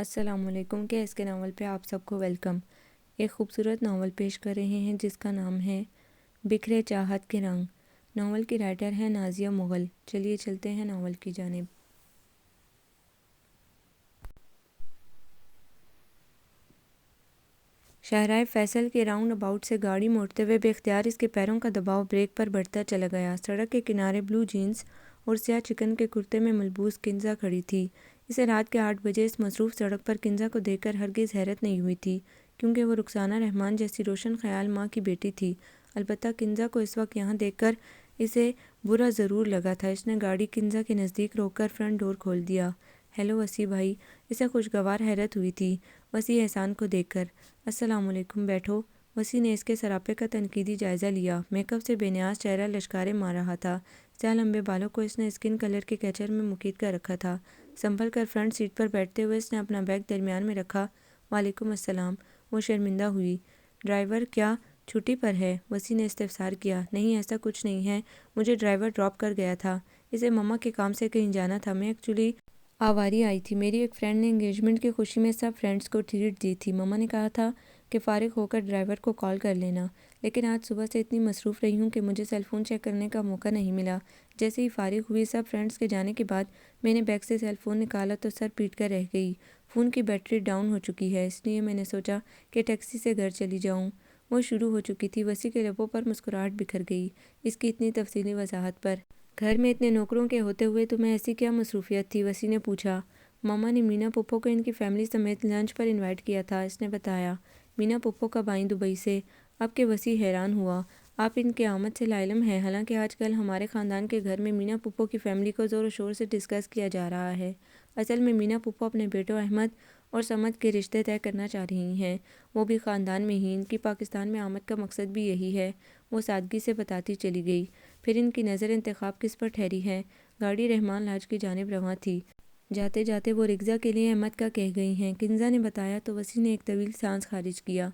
السلام علیکم کے اس کے ناول پہ آپ سب کو ویلکم۔ ایک خوبصورت ناول پیش کر رہے ہیں جس کا نام ہے بکھرے چاہت کے رنگ۔ ناول کی رائٹر ہے نازیہ مغل۔ چلیے چلتے ہیں ناول کی جانب۔ شاہراہ فیصل کے راؤنڈ اباؤٹ سے گاڑی موڑتے ہوئے بے اختیار اس کے پیروں کا دباؤ بریک پر بڑھتا چلا گیا۔ سڑک کے کنارے بلو جینز اور سیاہ چکن کے کرتے میں ملبوس کنزا کھڑی تھی۔ اسے رات کے 8 بجے اس مصروف سڑک پر کنزا کو دیکھ کر ہرگز حیرت نہیں ہوئی تھی، کیونکہ وہ رخسانہ رحمان جیسی روشن خیال ماں کی بیٹی تھی۔ البتہ کنزا کو اس وقت یہاں دیکھ کر اسے برا ضرور لگا تھا۔ اس نے گاڑی کنزا کے نزدیک روک کر فرنٹ ڈور کھول دیا۔ ہیلو وسیع بھائی، اسے خوشگوار حیرت ہوئی تھی وسیع احسان کو دیکھ کر۔ السلام علیکم، بیٹھو۔ وسیع نے اس کے سراپے کا تنقیدی جائزہ لیا۔ میک اپ سے بے نیاز چہرہ لشکارے مار رہا تھا۔ سیاہ لمبے بالوں کو اس نے اسکن کلر کے کیچر میں مکید کر رکھا تھا۔ سنبھل کر فرنٹ سیٹ پر بیٹھتے ہوئے اس نے اپنا بیگ درمیان میں رکھا۔ وعلیکم السلام۔ وہ شرمندہ ہوئی۔ ڈرائیور کیا چھٹی پر ہے؟ وسیع نے استفسار کیا۔ نہیں، ایسا کچھ نہیں ہے، مجھے ڈرائیور ڈراپ کر گیا تھا۔ اسے مما کے کام سے کہیں جانا تھا۔ میں ایکچولی آواری آئی تھی۔ میری ایک فرینڈ نے انگیجمنٹ کی خوشی میں سب فرینڈز کو ٹریٹ دی تھی۔ مما نے کہا تھا کہ فارغ ہو کر ڈرائیور کو کال کر لینا، لیکن آج صبح سے اتنی مصروف رہی ہوں کہ مجھے سیل فون چیک کرنے کا موقع نہیں ملا۔ جیسے ہی فارغ ہوئی سب فرینڈز کے جانے کے بعد میں نے بیگ سے سیل فون نکالا تو سر پیٹ کر رہ گئی۔ فون کی بیٹری ڈاؤن ہو چکی ہے، اس لیے میں نے سوچا کہ ٹیکسی سے گھر چلی جاؤں۔ وہ شروع ہو چکی تھی۔ وسیع کے لبوں پر مسکراہٹ بکھر گئی اس کی اتنی تفصیلی وضاحت پر۔ گھر میں اتنے نوکروں کے ہوتے ہوئے تمہیں ایسی کیا مصروفیت تھی؟ وسیع نے پوچھا۔ مما نے مینا پھپھو کو ان کی فیملی سمیت لنچ پر انوائٹ کیا تھا، اس نے بتایا۔ مینا پھپھو کب آئیں دبئی سے؟ اب کہ وسیع حیران ہوا۔ آپ ان کے آمد سے لاعلم ہیں؟ حالانکہ آج کل ہمارے خاندان کے گھر میں مینا پھپھو کی فیملی کو زور و شور سے ڈسکس کیا جا رہا ہے۔ اصل میں مینا پھپھو اپنے بیٹوں احمد اور صمد کے رشتے طے کرنا چاہ رہی ہیں، وہ بھی خاندان میں ہی۔ ان کی پاکستان میں آمد کا مقصد بھی یہی ہے، وہ سادگی سے بتاتی چلی گئی۔ پھر ان کی نظر انتخاب کس پر ٹھہری ہے؟ گاڑی رحمان لاج کی جانب رواں تھی۔ جاتے جاتے وہ رکزا کے لیے احمد کا کہہ گئی ہیں، کنزا نے بتایا تو وسیع نے ایک طویل سانس خارج کیا۔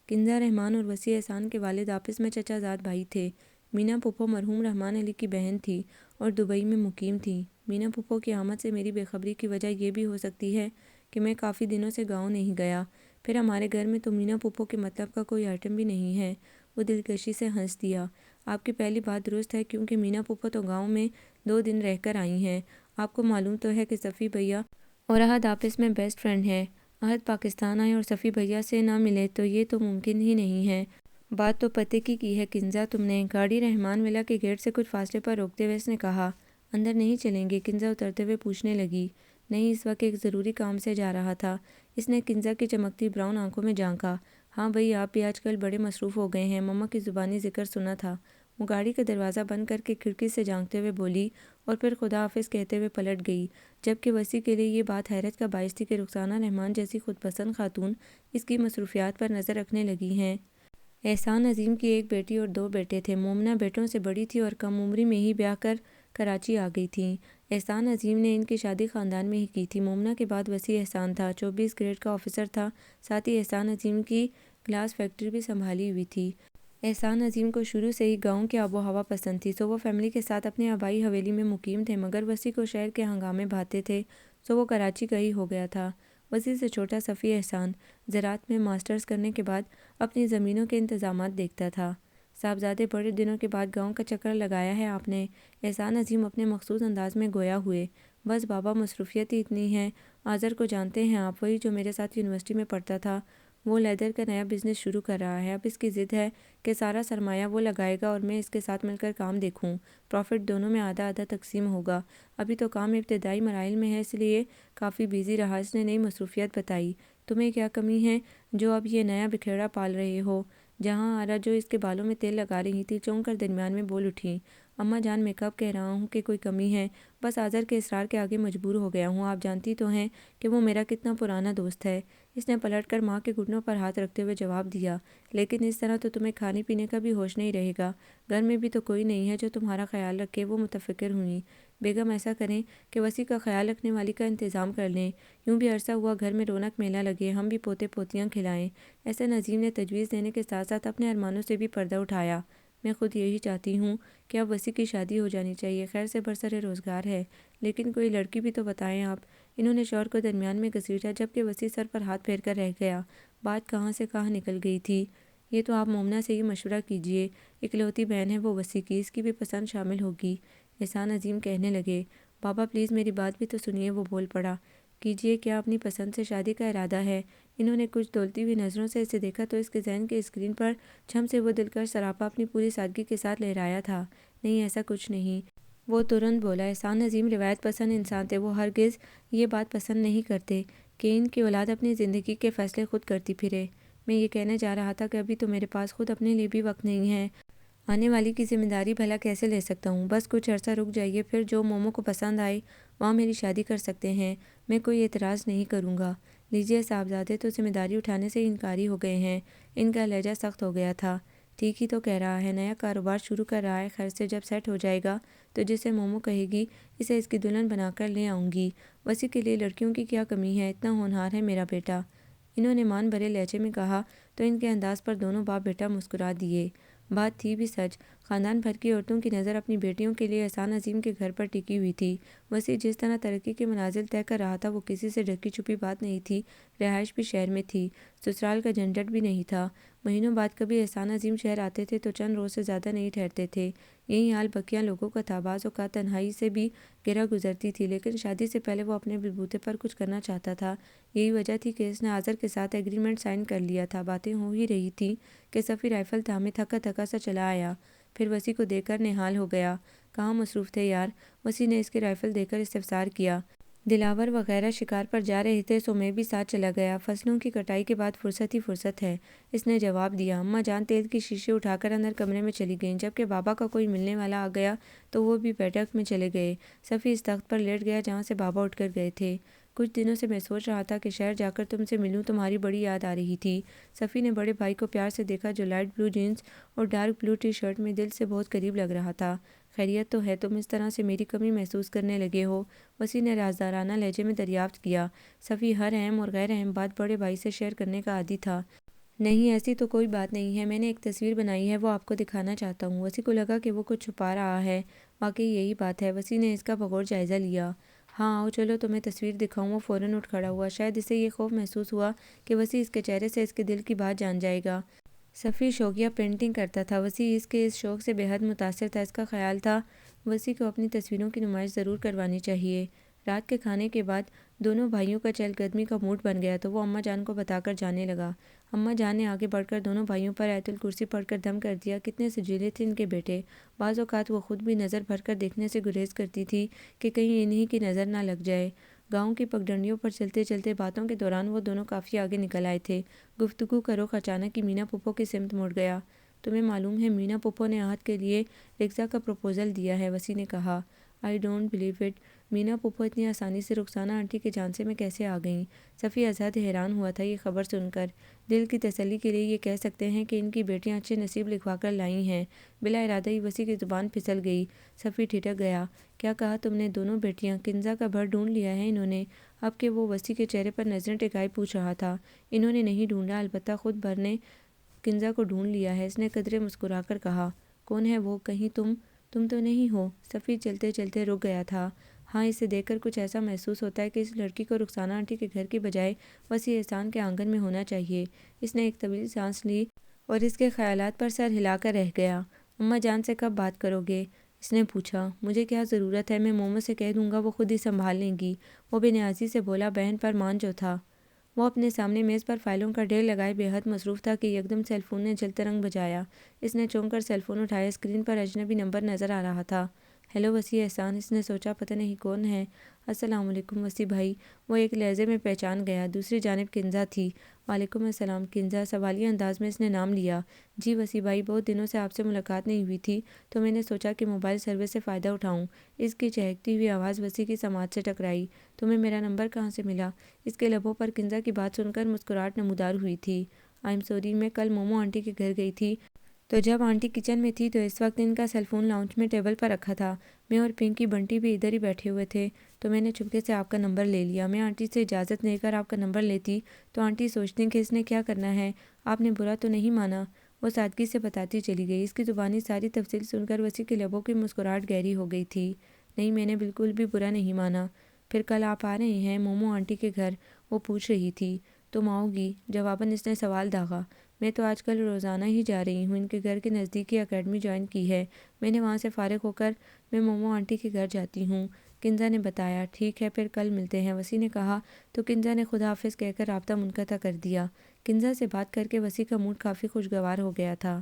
کنزا رحمان اور وسیع احسان کے والد آپس میں چچا زاد بھائی تھے۔ مینا پھپھو مرحوم رحمان علی کی بہن تھی اور دبئی میں مقیم تھی۔ مینا پھپھو کی آمد سے میری بے خبری کی وجہ یہ بھی ہو سکتی ہے کہ میں کافی دنوں سے گاؤں نہیں گیا۔ پھر ہمارے گھر میں تو مینا پھپھو کے مطلب کا کوئی آئٹم بھی نہیں ہے۔ وہ دلکشی سے ہنس دیا۔ آپ کی پہلی بات درست ہے، کیونکہ مینا پھپھو تو گاؤں میں 2 دن رہ کر آئی ہیں۔ آپ کو معلوم تو ہے کہ صفی بھیا اور احد آپس میں بیسٹ فرینڈ ہیں۔ احد پاکستان آئے اور صفی بھیا سے نہ ملے تو یہ تو ممکن ہی نہیں ہے۔ بات تو پتے کی ہے کنزا تم نے۔ گاڑی رحمان ولا کے گیٹ سے کچھ فاصلے پر روکتے ہوئے اس نے کہا۔ اندر نہیں چلیں گے؟ کنزا اترتے ہوئے پوچھنے لگی۔ نہیں، اس وقت ایک ضروری کام سے جا رہا تھا۔ اس نے کنزا کی چمکتی براؤن آنکھوں میں جھانکا۔ ہاں بھئی، آپ بھی آج کل بڑے مصروف ہو گئے ہیں، مما کی زبانی ذکر سنا تھا۔ وہ گاڑی کا دروازہ بند کر کے کھڑکی سے جھانکتے ہوئے بولی اور پھر خدا حافظ کہتے ہوئے پلٹ گئی، جبکہ وسیع کے لیے یہ بات حیرت کا باعث تھی کہ رخسانہ رحمان جیسی خود پسند خاتون اس کی مصروفیات پر نظر رکھنے لگی ہیں۔ احسان عظیم کی ایک بیٹی اور 2 بیٹے تھے۔ مومنہ بیٹوں سے بڑی تھی اور کم عمری میں ہی بیاہ کر کراچی آ گئی تھیں۔ احسان عظیم نے ان کی شادی خاندان میں ہی کی تھی۔ مومنہ کے بعد وسیع احسان تھا، 24 گریڈ کا آفیسر تھا، ساتھ ہی احسان عظیم کی گلاس فیکٹری بھی سنبھالی ہوئی تھی۔ احسان عظیم کو شروع سے ہی گاؤں کی آب و ہوا پسند تھی، سو وہ فیملی کے ساتھ اپنے آبائی حویلی میں مقیم تھے، مگر وسیع کو شہر کے ہنگامے بھاتے تھے، سو وہ کراچی کا ہی ہو گیا تھا۔ وسیع سے چھوٹا صفی احسان زراعت میں ماسٹرز کرنے کے بعد اپنی زمینوں کے انتظامات دیکھتا تھا۔ صاحبزادے بڑے دنوں کے بعد گاؤں کا چکر لگایا ہے آپ نے؟ احسان عظیم اپنے مخصوص انداز میں گویا ہوئے۔ بس بابا، مصروفیت ہی اتنی ہے۔ آذر کو جانتے ہیں آپ؟ وہی جو میرے ساتھ یونیورسٹی میں پڑھتا تھا۔ وہ لیدر کا نیا بزنس شروع کر رہا ہے۔ اب اس کی ضد ہے کہ سارا سرمایہ وہ لگائے گا اور میں اس کے ساتھ مل کر کام دیکھوں۔ پروفٹ دونوں میں آدھا آدھا تقسیم ہوگا۔ ابھی تو کام ابتدائی مراحل میں ہے، اس لیے کافی بیزی رہا۔ اس نے نئی مصروفیت بتائی۔ تمہیں کیا کمی ہے جو اب یہ نیا بکھیڑا پال رہے ہو؟ جہاں آرا جو اس کے بالوں میں تیل لگا رہی تھی چونک کر درمیان میں بول اٹھی۔ اماں جان، میں کب کہہ رہا ہوں کہ کوئی کمی ہے؟ بس آذر کے اصرار کے آگے مجبور ہو گیا ہوں۔ آپ جانتی تو ہیں کہ وہ میرا کتنا پرانا دوست ہے۔ اس نے پلٹ کر ماں کے گھٹنوں پر ہاتھ رکھتے ہوئے جواب دیا۔ لیکن اس طرح تو تمہیں کھانے پینے کا بھی ہوش نہیں رہے گا۔ گھر میں بھی تو کوئی نہیں ہے جو تمہارا خیال رکھے۔ وہ متفکر ہوئیں۔ بیگم، ایسا کریں کہ وسیع کا خیال رکھنے والی کا انتظام کر لیں، یوں بھی عرصہ ہوا گھر میں رونق میلہ لگے، ہم بھی پوتے پوتیاں کھلائیں۔ احسان عظیم نے تجویز دینے کے ساتھ ساتھ اپنے ارمانوں سے بھی پردہ اٹھایا۔ میں خود یہی چاہتی ہوں کہ اب وسیع کی شادی ہو جانی چاہیے، خیر سے برسر روزگار ہے، لیکن کوئی لڑکی بھی تو بتائیں آپ۔ انہوں نے شوہر کو درمیان میں گھسیٹا جبکہ وسیع سر پر ہاتھ پھیر کر رہ گیا۔ بات کہاں سے کہاں نکل گئی تھی۔ یہ تو آپ مومنہ سے ہی مشورہ کیجئے، اکلوتی بہن ہے وہ وسیع کی، اس کی بھی پسند شامل ہوگی۔ احسان عظیم کہنے لگے، بابا پلیز میری بات بھی تو سنیے۔ وہ بول پڑا، کیجئے، کیا اپنی پسند سے شادی کا ارادہ ہے؟ انہوں نے کچھ دولتی ہوئی نظروں سے اسے دیکھا تو اس کے ذہن کے اسکرین پر چھم سے وہ دلکش سراپا اپنی پوری سادگی کے ساتھ لہرایا تھا۔ نہیں، ایسا کچھ نہیں۔ وہ ترنت بولا۔ احسان عظیم روایت پسند انسان تھے، وہ ہرگز یہ بات پسند نہیں کرتے کہ ان کی اولاد اپنی زندگی کے فیصلے خود کرتی پھرے۔ میں یہ کہنے جا رہا تھا کہ ابھی تو میرے پاس خود اپنے لیے بھی وقت نہیں ہے۔ آنے والی کی ذمہ داری بھلا کیسے لے سکتا ہوں؟ بس کچھ عرصہ رک جائیے، پھر جو مومو کو پسند آئے وہاں میری شادی کر سکتے ہیں، میں کوئی اعتراض نہیں کروں گا۔ لیجیے صاحبزادے تو ذمہ داری اٹھانے سے انکاری ہو گئے ہیں۔ ان کا لہجہ سخت ہو گیا تھا۔ ٹھیک ہی تو کہہ رہا ہے، نیا کاروبار شروع کر رہا ہے، خیر سے جب سیٹ ہو جائے گا تو جسے مومو کہے گی اسے اس کی دلہن بنا کر لے آؤں گی۔ وسیع کے لیے لڑکیوں کی کیا کمی ہے، اتنا ہونہار ہے میرا بیٹا۔ انہوں نے مان بھرے لہجے میں کہا تو ان کے انداز پر دونوں باپ بیٹا مسکرا دیے۔ بات تھی بھی سچ، خاندان بھر کی عورتوں کی نظر اپنی بیٹیوں کے لیے احسان عظیم کے گھر پر ٹکی ہوئی تھی۔ وسیع جس طرح ترقی کے منازل طے کر رہا تھا وہ کسی سے ڈھکی چھپی بات نہیں تھی۔ رہائش بھی شہر میں تھی، سسرال کا جھنجھٹ بھی نہیں تھا۔ مہینوں بعد کبھی احسان عظیم شہر آتے تھے تو چند روز سے زیادہ نہیں ٹھہرتے تھے۔ یہی حال بقیہ لوگوں کا تھا، بعض اوقات تنہائی سے بھی گرہ گزرتی تھی، لیکن شادی سے پہلے وہ اپنے بلبوتے پر کچھ کرنا چاہتا تھا۔ یہی وجہ تھی کہ اس نے آذر کے ساتھ ایگریمنٹ سائن کر لیا تھا۔ باتیں ہو ہی رہی تھیں کہ سفیر رائفل تھامے تھکا تھکا سا چلا آیا، پھر وسیع کو دیکھ کر نہال ہو گیا۔ کہاں مصروف تھے یار؟ وسیع نے اس کی رائفل دیکھ کر استفسار کیا۔ دلاور وغیرہ شکار پر جا رہے تھے سو میں بھی ساتھ چلا گیا، فصلوں کی کٹائی کے بعد فرصت ہی فرصت ہے، اس نے جواب دیا۔ اماں جان تیل کی شیشی اٹھا کر اندر کمرے میں چلی گئیں، جبکہ بابا کا کوئی ملنے والا آ گیا تو وہ بھی بیٹھک میں چلے گئے۔ سفیر اس تخت پر لیٹ گیا جہاں سے بابا اٹھ کر گئے تھے۔ کچھ دنوں سے میں سوچ رہا تھا کہ شہر جا کر تم سے ملوں، تمہاری بڑی یاد آ رہی تھی۔ سفیر نے بڑے بھائی کو پیار سے دیکھا جو لائٹ بلو جینس اور ڈارک بلو ٹی شرٹ میں دل سے بہت قریب لگ رہا تھا۔ خیریت تو ہے؟ تم اس طرح سے میری کمی محسوس کرنے لگے ہو؟ وسیع نے رازدارانہ لہجے میں دریافت کیا۔ سفیر ہر اہم اور غیر اہم بات بڑے بھائی سے شیئر کرنے کا عادی تھا۔ نہیں، ایسی تو کوئی بات نہیں ہے، میں نے ایک تصویر بنائی ہے، وہ آپ کو دکھانا چاہتا ہوں۔ وسیع کو لگا کہ وہ کچھ چھپا رہا ہے، واقعی یہی بات ہے۔ وسیع نے اس کا بغور جائزہ لیا۔ ہاں آؤ چلو تمہیں تصویر دکھاؤں۔ وہ فوراً اٹھ کھڑا ہوا، شاید اسے یہ خوف محسوس ہوا کہ وسیع اس کے چہرے سے اس کے دل کی بات جان جائے گا۔ سفیر شوقیہ پینٹنگ کرتا تھا، وسیع اس کے اس شوق سے بے حد متاثر تھا۔ اس کا خیال تھا وسیع کو اپنی تصویروں کی نمائش ضرور کروانی چاہیے۔ رات کے کھانے کے بعد دونوں بھائیوں کا چہل قدمی کا موڈ بن گیا تو وہ اماں جان کو بتا کر جانے لگا۔ اماں جان نے آگے بڑھ کر دونوں بھائیوں پر آیت الکرسی پڑھ کر دم کر دیا۔ کتنے سجیلے تھے ان کے بیٹے! بعض اوقات وہ خود بھی نظر بھر کر دیکھنے سے گریز کرتی تھی کہ کہیں انہی کی نظر نہ لگ جائے۔ گاؤں کی پگڈنڈیوں پر چلتے چلتے باتوں کے دوران وہ دونوں کافی آگے نکل آئے تھے۔ گفتگو کا رخ اچانک ہی مینا پھپھو کی سمت مڑ گیا۔ تمہیں معلوم ہے مینا پھپھو نے احد کے لیے رکزا کا پروپوزل دیا ہے؟ وسیع نے کہا۔ I don't believe it. Meena پھپھو اتنی آسانی سے رخسانہ آنٹی کے جھانسے میں کیسے آ گئیں؟ سفیر ازحد حیران ہوا تھا یہ خبر سن کر۔ دل کی تسلی کے لیے یہ کہہ سکتے ہیں کہ ان کی بیٹیاں اچھے نصیب لکھوا کر لائی ہیں۔ بلا ارادہ ہی وسیع کی زبان پھسل گئی۔ سفیر ٹھٹک گیا۔ کیا کہا تم نے؟ دونوں بیٹیاں؟ کنزا کا بھر ڈھونڈ لیا ہے انہوں نے؟ اب کہ وہ وسیع کے چہرے پر نظریں ٹکائے پوچھ رہا تھا۔ انہوں نے نہیں ڈھونڈا، البتہ خود بھر نے کنزا کو ڈھونڈ لیا ہے، اس نے قدرے مسکرا کر کہا۔ کون ہے وہ؟ کہیں تم تو نہیں ہو؟ سفیر چلتے چلتے رک گیا تھا۔ ہاں، اسے دیکھ کر کچھ ایسا محسوس ہوتا ہے کہ اس لڑکی کو رخسانہ آنٹی کے گھر کی بجائے وسیع احسان کے آنگن میں ہونا چاہیے۔ اس نے ایک طویل سانس لی اور اس کے خیالات پر سر ہلا کر رہ گیا۔ اماں جان سے کب بات کرو گے؟ اس نے پوچھا۔ مجھے کیا ضرورت ہے، میں مومو سے کہہ دوں گا، وہ خود ہی سنبھال لیں گی، وہ بے نیازی سے بولا۔ بہن پر مان جو تھا۔ وہ اپنے سامنے میز پر فائلوں کا ڈھیر لگائے بے حد مصروف تھا کہ یکدم سیل فون نے جل ترنگ بجایا۔ اس نے چونک کر سیل فون اٹھایا، اسکرین پر اجنبی نمبر نظر آ رہا تھا۔ ہیلو وسیع احسان، اس نے سوچا پتہ نہیں کون ہے۔ السلام علیکم وسیع بھائی، وہ ایک لہجے میں پہچان گیا۔ دوسری جانب کنزا تھی۔ وعلیکم السلام کنزا، سوالیہ انداز میں اس نے نام لیا۔ جی وسیع بھائی، بہت دنوں سے آپ سے ملاقات نہیں ہوئی تھی تو میں نے سوچا کہ موبائل سروس سے فائدہ اٹھاؤں۔ اس کی چہکتی ہوئی آواز وسیع کی سماعت سے ٹکرائی۔ تمہیں میرا نمبر کہاں سے ملا؟ اس کے لبوں پر کنزا کی بات سن کر مسکراہٹ نمودار ہوئی تھی۔ آئی ایم سوری، میں کل مومو آنٹی کے گھر گئی تھی تو جب آنٹی کچن میں تھی تو اس وقت ان کا سیل فون لاؤنج میں ٹیبل پر رکھا تھا۔ میں اور پنکی بنٹی بھی ادھر ہی بیٹھے ہوئے تھے تو میں نے چپکے سے آپ کا نمبر لے لیا۔ میں آنٹی سے اجازت لے کر آپ کا نمبر لیتی تو آنٹی سوچتی کہ اس نے کیا کرنا ہے۔ آپ نے برا تو نہیں مانا؟ وہ سادگی سے بتاتی چلی گئی۔ اس کی زبانی ساری تفصیل سن کر وسیع کے لبوں کی مسکراہٹ گہری ہو گئی تھی۔ نہیں، میں نے بالکل بھی برا نہیں مانا۔ پھر کل آپ آ رہے ہیں مومو آنٹی کے گھر؟ وہ پوچھ رہی تھی۔ تم آؤ گی؟ جواباً اس نے سوال داغا۔ میں تو آج کل روزانہ ہی جا رہی ہوں، ان کے گھر کے نزدیک ہی اکیڈمی جوائن کی ہے، میں نے وہاں سے فارغ ہو کر میں مومو آنٹی کے گھر جاتی ہوں، کنزا نے بتایا۔ ٹھیک ہے پھر کل ملتے ہیں، وسیع نے کہا تو کنزا نے خدا حافظ کہہ کر رابطہ منقطع کر دیا۔ کنزا سے بات کر کے وسیع کا موڈ کافی خوشگوار ہو گیا تھا۔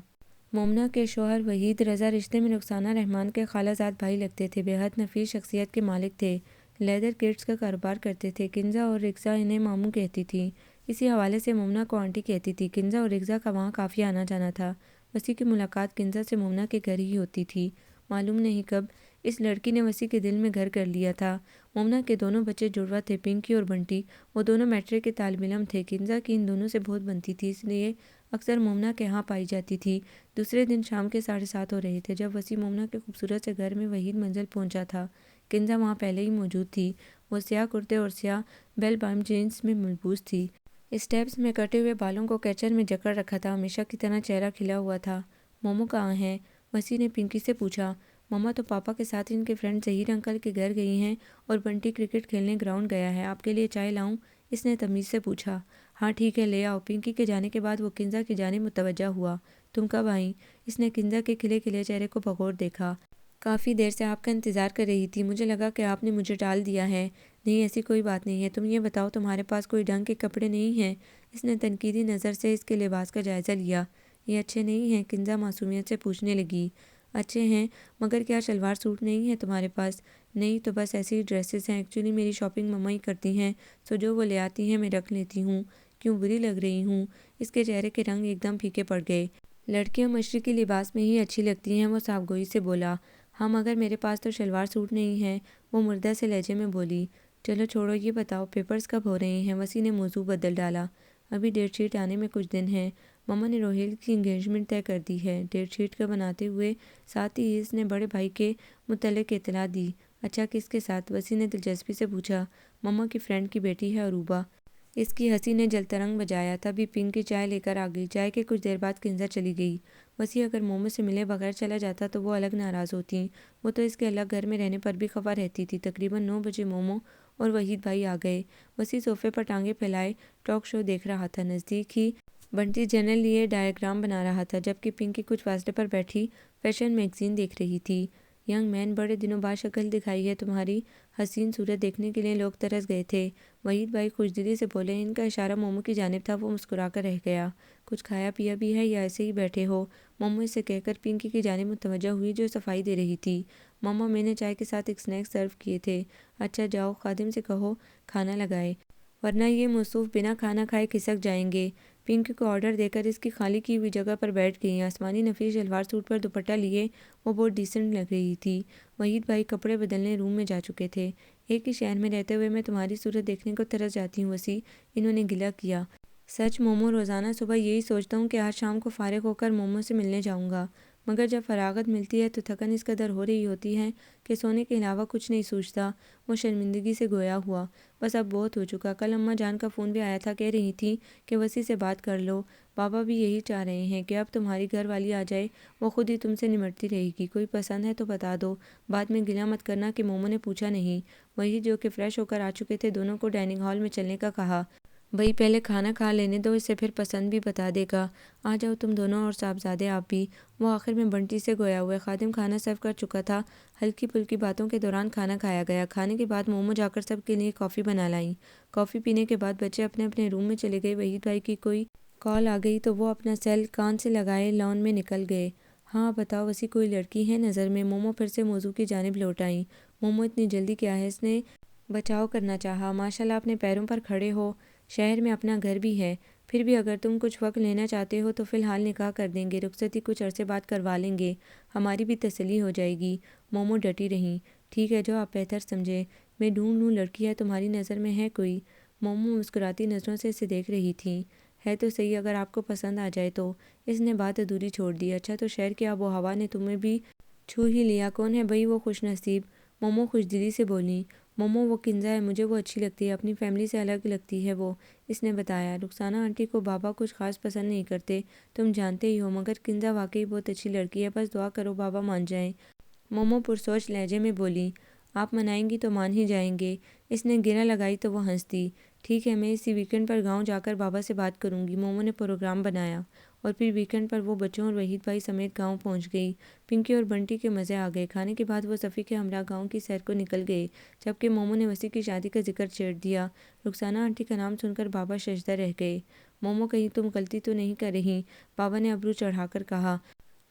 مومنہ کے شوہر وحید رضا رشتے میں رخسانہ رحمان کے خالہ زاد بھائی لگتے تھے، بے حد نفیس شخصیت کے مالک تھے، لیدر کٹس کا کاروبار کرتے تھے۔ کنزا اور رکزا انہیں ماموں کہتی تھیں، اسی حوالے سے مومنہ کو آنٹی کہتی تھی۔ کنزا اور رکزا کا وہاں کافی آنا جانا تھا۔ وسیع کی ملاقات کنزا سے مومنہ کے گھر ہی ہوتی تھی۔ معلوم نہیں کب اس لڑکی نے وسیع کے دل میں گھر کر لیا تھا۔ مومنہ کے دونوں بچے جڑواں تھے، پنکی اور بنٹی، وہ دونوں میٹرک کے طالب علم تھے۔ کنزا کی ان دونوں سے بہت بنتی تھی، اس لیے اکثر مومنہ کے ہاں پائی جاتی تھی۔ دوسرے دن شام کے 7:30 ہو رہے تھے جب وسیع مومنہ کے خوبصورت سے گھر میں وحید منزل پہنچا تھا۔ کنزا وہاں پہلے ہی موجود تھی، وہ سیاہ کرتے اور سیاہ بیل بام جینس میں ملبوس تھی، اسٹیپس میں کٹے ہوئے بالوں کو کیچر میں جکڑ رکھا تھا، ہمیشہ کی طرح چہرہ کھلا ہوا تھا۔ مومو کہاں ہیں؟ وسیع نے پنکی سے پوچھا۔ مما تو پاپا کے ساتھ ان کے فرینڈ ظہیر انکل کے گھر گئی ہیں اور بنٹی کرکٹ کھیلنے گراؤنڈ گیا ہے، آپ کے لیے چائے لاؤں؟ اس نے تمیز سے پوچھا۔ ہاں ٹھیک ہے لے آؤ۔ پنکی کے جانے کے بعد وہ کنزا کی جانب متوجہ ہوا۔ تم کب آئیں؟ اس نے کنزا کے کھلے کھلے چہرے کو بغور دیکھا۔ کافی دیر سے آپ کا انتظار کر رہی تھی، مجھے لگا کہ آپ نے مجھے ٹال دیا ہے۔ نہیں ایسی کوئی بات نہیں ہے، تم یہ بتاؤ تمہارے پاس کوئی ڈھنگ کے کپڑے نہیں ہیں؟ اس نے تنقیدی نظر سے اس کے لباس کا جائزہ لیا۔ یہ اچھے نہیں ہیں؟ کنزا معصومیت سے پوچھنے لگی۔ اچھے ہیں، مگر کیا شلوار سوٹ نہیں ہے تمہارے پاس؟ نہیں تو بس ایسی ڈریسز ہیں، ایکچولی میری شاپنگ مما ہی کرتی ہیں، سو جو وہ لے آتی ہیں میں رکھ لیتی ہوں۔ کیوں بری لگ رہی ہوں؟ اس کے چہرے کے رنگ ایک دم پھیکے پڑ گئے۔ لڑکیاں مشرقی لباس میں ہی اچھی لگتی ہیں، وہ صاف گوئی سے بولا۔ ہاں مگر میرے پاس تو شلوار سوٹ نہیں ہے، وہ مردہ سے لہجے میں بولی۔ چلو چھوڑو یہ بتاؤ پیپرز کب ہو رہے ہیں؟ وسیع نے موضوع بدل ڈالا۔ ابھی ڈیٹ شیٹ آنے میں کچھ دن ہیں، مما نے روہیل کی انگیجمنٹ طے کر دی ہے۔ ڈیٹ شیٹ کا بناتے ہوئے ساتھ ہی اس نے بڑے بھائی کے متعلق اطلاع دی۔ اچھا کس کے ساتھ؟ وسیع نے دلچسپی سے پوچھا۔ مما کی فرینڈ کی بیٹی ہے عروبہ۔ اس کی ہنسی نے جلترنگ بجایا، تبھی پنکی چائے لے کر آ گئی۔ چائے کے کچھ دیر بعد کنزا چلی گئی۔ وسیع اگر مومو سے ملے بغیر چلا جاتا تو وہ الگ ناراض ہوتیں، وہ تو اس کے الگ گھر میں رہنے پر بھی خفا رہتی تھی۔ تقریباً 9 بجے مومو اور وحید بھائی آ گئے۔ وسیع صوفے پر ٹانگیں پھیلائے ٹاک شو دیکھ رہا تھا، نزدیک ہی بنٹی جنرل لیے ڈائیگرام بنا رہا تھا، جبکہ پنکی کچھ فاصلے پر بیٹھی فیشن میگزین دیکھ رہی تھی۔ ینگ مین، بڑے دنوں بعد شکل دکھائی ہے تمہاری، حسین صورت دیکھنے کے لیے لوگ ترس گئے تھے، وحید بھائی خوش دلی سے بولے۔ ان کا اشارہ مومو کی جانب تھا، وہ مسکرا کر رہ گیا۔ کچھ کھایا پیا بھی ہے یا ایسے ہی بیٹھے ہو؟ مومو اسے کہہ کر پنکی کی جانب متوجہ ہوئی جو صفائی دے رہی تھی۔ مما میں نے چائے کے ساتھ ایک سنیک سرو کیے تھے۔ اچھا جاؤ خادم سے کہو کھانا لگائے، ورنہ یہ موصوف بنا کھانا کھائے کھسک جائیں گے۔ پنکی کو آرڈر دے کر اس کی خالی کی ہوئی جگہ پر بیٹھ گئی۔ آسمانی نفیس شلوار سوٹ پر دوپٹہ لیے وہ بہت ڈیسنٹ لگ رہی تھی۔ وحید بھائی کپڑے بدلنے روم میں جا چکے تھے۔ ایک ہی شہر میں رہتے ہوئے میں تمہاری صورت دیکھنے کو ترس جاتی ہوں وسیع، انہوں نے گلہ کیا۔ سچ مومو، روزانہ صبح یہی سوچتا ہوں کہ آج شام کو فارغ ہو کر مومو سے ملنے جاؤں گا، مگر جب فراغت ملتی ہے تو تھکن اس قدر ہو رہی ہوتی ہے کہ سونے کے علاوہ کچھ نہیں سوچتا۔ وہ شرمندگی سے گویا ہوا۔ بس اب بہت ہو چکا، کل اماں جان کا فون بھی آیا تھا، کہہ رہی تھی کہ وسیع سے بات کر لو، بابا بھی یہی چاہ رہے ہیں کہ اب تمہاری گھر والی آ جائے، وہ خود ہی تم سے نمٹتی رہے گی، کوئی پسند ہے تو بتا دو، بعد میں گلہ مت کرنا کہ مومو نے پوچھا نہیں۔ وہی جو کہ فریش ہو کر آ چکے تھے، دونوں کو ڈائننگ ہال میں چلنے کا کہا۔ بھئی پہلے کھانا کھا لینے دو، اسے پھر پسند بھی بتا دے گا، آ جاؤ تم دونوں اور صاحبزادے آپ بھی۔ وہ آخر میں بنٹی سے گویا ہوئے، خادم کھانا سرو کر چکا تھا۔ ہلکی پھلکی باتوں کے دوران کھانا کھایا گیا۔ کھانے کے بعد مومو جا کر سب کے لیے کافی بنا لائیں۔ کافی پینے کے بعد بچے اپنے اپنے روم میں چلے گئے۔ وحید بھائی کی کوئی کال آ گئی تو وہ اپنا سیل کان سے لگائے لان میں نکل گئے۔ ہاں بتاؤ وسیع، کوئی لڑکی ہے نظر میں؟ مومو پھر سے موضوع کی جانب لوٹ آئیں۔ مومو اتنی جلدی کیا ہے؟ اس نے بچاؤ کرنا چاہا۔ ماشاءاللہ اپنے پیروں پر کھڑے ہو، شہر میں اپنا گھر بھی ہے، پھر بھی اگر تم کچھ وقت لینا چاہتے ہو تو فی الحال نکاح کر دیں گے، رخصتی کچھ عرصے بعد کروا لیں گے، ہماری بھی تسلی ہو جائے گی۔ مومو ڈٹی رہیں۔ ٹھیک ہے جو آپ بہتر سمجھیں، میں ڈھونڈ لوں لڑکی ہے تمہاری نظر میں ہے کوئی؟ مومو مسکراتی نظروں سے اسے دیکھ رہی تھی۔ ہے تو صحیح، اگر آپ کو پسند آ جائے تو۔ اس نے بات ادھوری چھوڑ دی۔ اچھا تو شہر کی آب و ہوا نے تمہیں بھی چھو ہی لیا، کون ہے بھئی وہ خوش نصیب؟ مومو خوش دلی سے بولی۔ مومو وہ کنزا ہے، مجھے وہ اچھی لگتی ہے، اپنی فیملی سے الگ لگتی ہے وہ، اس نے بتایا۔ رخسانہ آنٹی کو بابا کچھ خاص پسند نہیں کرتے، تم جانتے ہی ہو، مگر کنزا واقعی بہت اچھی لڑکی ہے، بس دعا کرو بابا مان جائیں، مومو پرسوچ لہجے میں بولی۔ آپ منائیں گی تو مان ہی جائیں گے۔ اس نے گرہ لگائی تو وہ ہنس دی۔ ٹھیک ہے، میں اسی ویکینڈ پر گاؤں جا کر بابا سے بات کروں گی۔ مومو نے پروگرام بنایا اور پھر ویکینڈ پر وہ بچوں اور وحید بھائی سمیت گاؤں پہنچ گئی۔ پنکی اور بنٹی کے مزے آ گئے۔ کھانے کے بعد وہ صفی کے ہمراہ گاؤں کی سیر کو نکل گئے، جبکہ مومو نے وسیع کی شادی کا ذکر چھیڑ دیا۔ رخسانہ آنٹی کا نام سن کر بابا ششدر رہ گئے۔ مومو کہیں تم غلطی تو نہیں کر رہی؟ بابا نے ابرو چڑھا کر کہا۔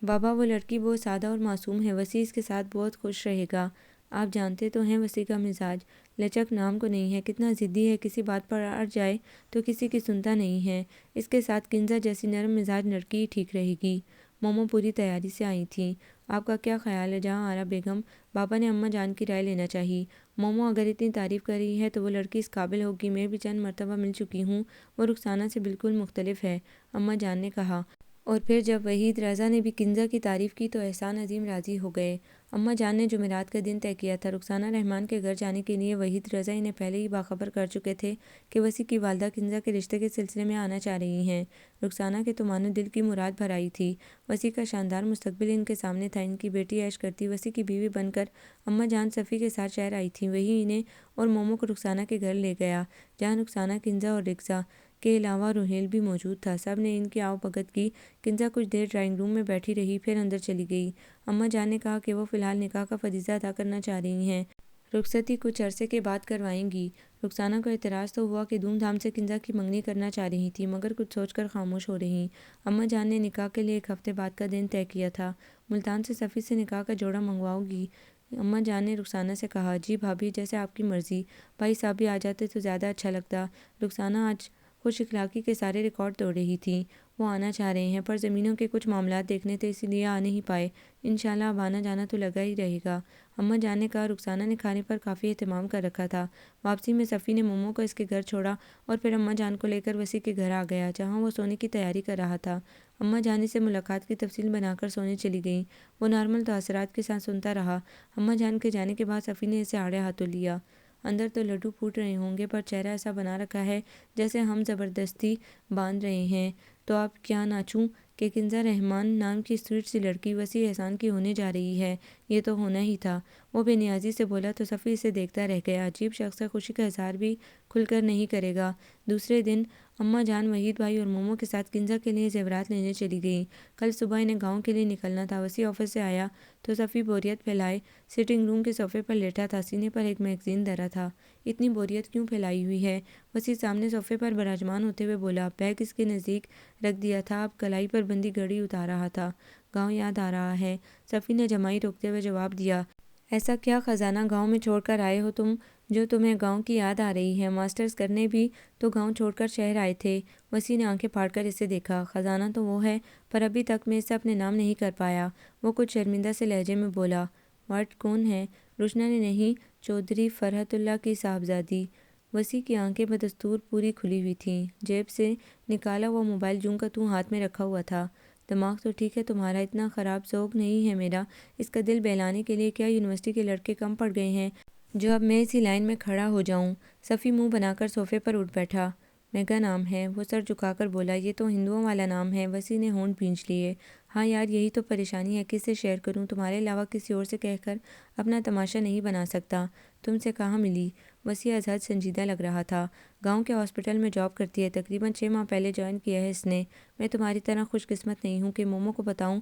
بابا وہ لڑکی بہت سادہ اور معصوم ہے، وسیع اس کے ساتھ بہت خوش رہے گا۔ آپ جانتے تو ہیں وسیع کا مزاج لچک نام کو نہیں ہے، کتنا ضدی ہے، کسی بات پر اڑ جائے تو کسی کی سنتا نہیں ہے۔ اس کے ساتھ کنزا جیسی نرم مزاج لڑکی ہی ٹھیک رہے گی۔ مومو پوری تیاری سے آئی تھیں۔ آپ کا کیا خیال ہے جہاں آرا بیگم؟ بابا نے اماں جان کی رائے لینا چاہی۔ مومو اگر اتنی تعریف کر رہی ہے تو وہ لڑکی اس قابل ہوگی، میں بھی چند مرتبہ مل چکی ہوں، وہ رخسانہ سے بالکل مختلف ہے، اماں جان نے کہا۔ اور پھر جب وحید رضا نے بھی کنزا کی تعریف کی تو احسان عظیم راضی ہو گئے۔ اماں جان نے جمعرات کا دن طے کیا تھا۔ رخسانہ رحمان کے گھر جانے کے لیے وحید رضا انہیں پہلے ہی باخبر کر چکے تھے کہ وسیع کی والدہ کنزا کے رشتے کے سلسلے میں آنا چاہ رہی ہیں۔ رخسانہ کے تو مانو دل کی مراد بھر آئی تھی۔ وسیع کا شاندار مستقبل ان کے سامنے تھا۔ ان کی بیٹی عیش کرتی وسیع کی بیوی بن کر اماں جان صفی کے ساتھ شہر آئی تھیں، وہی انہیں اور مومو کو رخسانہ کے گھر لے گیا، جہاں رخسانہ، کنزا اور رکزا کے علاوہ روہیل بھی موجود تھا۔ سب نے ان کی آؤ بھگت کی۔ کنزا کچھ دیر ڈرائنگ روم میں بیٹھی رہی، پھر اندر چلی گئی۔ اماں جان نے کہا کہ وہ فی الحال نکاح کا فریضہ ادا کرنا چاہ رہی ہیں، رخصتی کچھ عرصے کے بعد کروائیں گی۔ رخسانہ کو اعتراض تو ہوا کہ دھوم دھام سے کنزا کی منگنی کرنا چاہ رہی تھیں، مگر کچھ سوچ کر خاموش ہو رہیں۔ اماں جان نے نکاح کے لیے 1 ہفتے بعد کا دن طے کیا تھا۔ ملتان سے صفی سے نکاح کا جوڑا منگواؤ گی؟ اماں جان نے رخسانہ سے کہا۔ جی بھابھی، جیسے آپ کی مرضی۔ بھائی صاحب بھی آ جاتے تو زیادہ اچھا لگتا۔ رخسانہ آج خوش اخلاقی کے سارے ریکارڈ توڑ رہی تھی۔ وہ آنا چاہ رہے ہیں، پر زمینوں کے کچھ معاملات دیکھنے تھے، اسی لیے آ نہیں پائے۔ انشاءاللہ اب آنا جانا تو لگا ہی رہے گا، اماں جان نے کہا۔ رخسانہ نے کھانے پر کافی اہتمام کر رکھا تھا۔ واپسی میں صفی نے مومو کو اس کے گھر چھوڑا اور پھر اماں جان کو لے کر وسیع کے گھر آ گیا، جہاں وہ سونے کی تیاری کر رہا تھا۔ اماں جان اسے ملاقات کی تفصیل بنا کر سونے چلی گئیں۔ وہ نارمل تاثرات کے ساتھ سنتا رہا۔ اماں جان کے جانے کے بعد صفی نے اسے آڑے ہاتھوں لیا۔ اندر تو لڈو پھوٹ رہے ہوں گے، پر چہرہ ایسا بنا رکھا ہے جیسے ہم زبردستی باندھ رہے ہیں۔ تو اب کیا ناچوں کہ کنزا رحمان نام کی سویٹ سی لڑکی وسیع احسان کی ہونے جا رہی ہے؟ یہ تو ہونا ہی تھا، وہ بے نیازی سے بولا تو صفی اسے دیکھتا رہ گیا۔ عجیب شخص ہے، خوشی کا اظہار بھی کھل کر نہیں کرے گا۔ دوسرے دن اماں جان وحید بھائی اور مومو کے ساتھ کنزا کے لیے زیورات لینے چلی گئیں۔ کل صبح انہیں گاؤں کے لیے نکلنا تھا۔ وسیع آفس سے آیا تو صفی بوریت پھیلائے سٹنگ روم کے صوفے پر لیٹا تھا، سینے پر ایک میگزین دھرا تھا۔ اتنی بوریت کیوں پھیلائی ہوئی ہے؟ وسیع سامنے صوفے پر براجمان ہوتے ہوئے بولا۔ بیگ اس کے نزدیک رکھ دیا تھا، اب کلائی پر بندی گھڑی اتار رہا تھا۔ گاؤں یاد آ رہا ہے، صفی نے جمائی روکتے ہوئے جواب دیا۔ ایسا کیا خزانہ گاؤں میں چھوڑ کر آئے ہو تم جو تمہیں گاؤں کی یاد آ رہی ہے؟ ماسٹرز کرنے بھی تو گاؤں چھوڑ کر شہر آئے تھے۔ وسیع نے آنکھیں پھاڑ کر اسے دیکھا۔ خزانہ تو وہ ہے، پر ابھی تک میں اسے اپنے نام نہیں کر پایا، وہ کچھ شرمندہ سے لہجے میں بولا۔ واٹ، کون ہے؟ روشنا نے نہیں، چودھری فرحت اللہ کی صاحبزادی۔ وسیع کی آنکھیں بدستور پوری کھلی ہوئی تھیں۔ جیب سے نکالا ہوا موبائل جوں کا توں ہاتھ میں رکھا ہوا تھا۔ دماغ تو ٹھیک ہے تمہارا، اتنا خراب ذوق نہیں ہے میرا۔ اس کا دل بہلانے کے لیے کیا یونیورسٹی کے لڑکے کم پڑ گئے ہیں جو اب میں اسی لائن میں کھڑا ہو جاؤں؟ صفی منہ بنا کر صوفے پر اٹھ بیٹھا۔ میگا نام ہے، وہ سر جھکا کر بولا۔ یہ تو ہندوؤں والا نام ہے۔ وسیع نے ہونٹ بھینچ لیے۔ ہاں یار، یہی تو پریشانی ہے، کس سے شیئر کروں؟ تمہارے علاوہ کسی اور سے کہہ کر اپنا تماشا نہیں بنا سکتا۔ تم سے کہاں ملی؟ وسیع ازحد سنجیدہ لگ رہا تھا۔ گاؤں کے ہاسپٹل میں جاب کرتی ہے، تقریباً 6 ماہ پہلے جوائن کیا ہے اس نے۔ میں تمہاری طرح خوش قسمت نہیں ہوں کہ مومو کو بتاؤں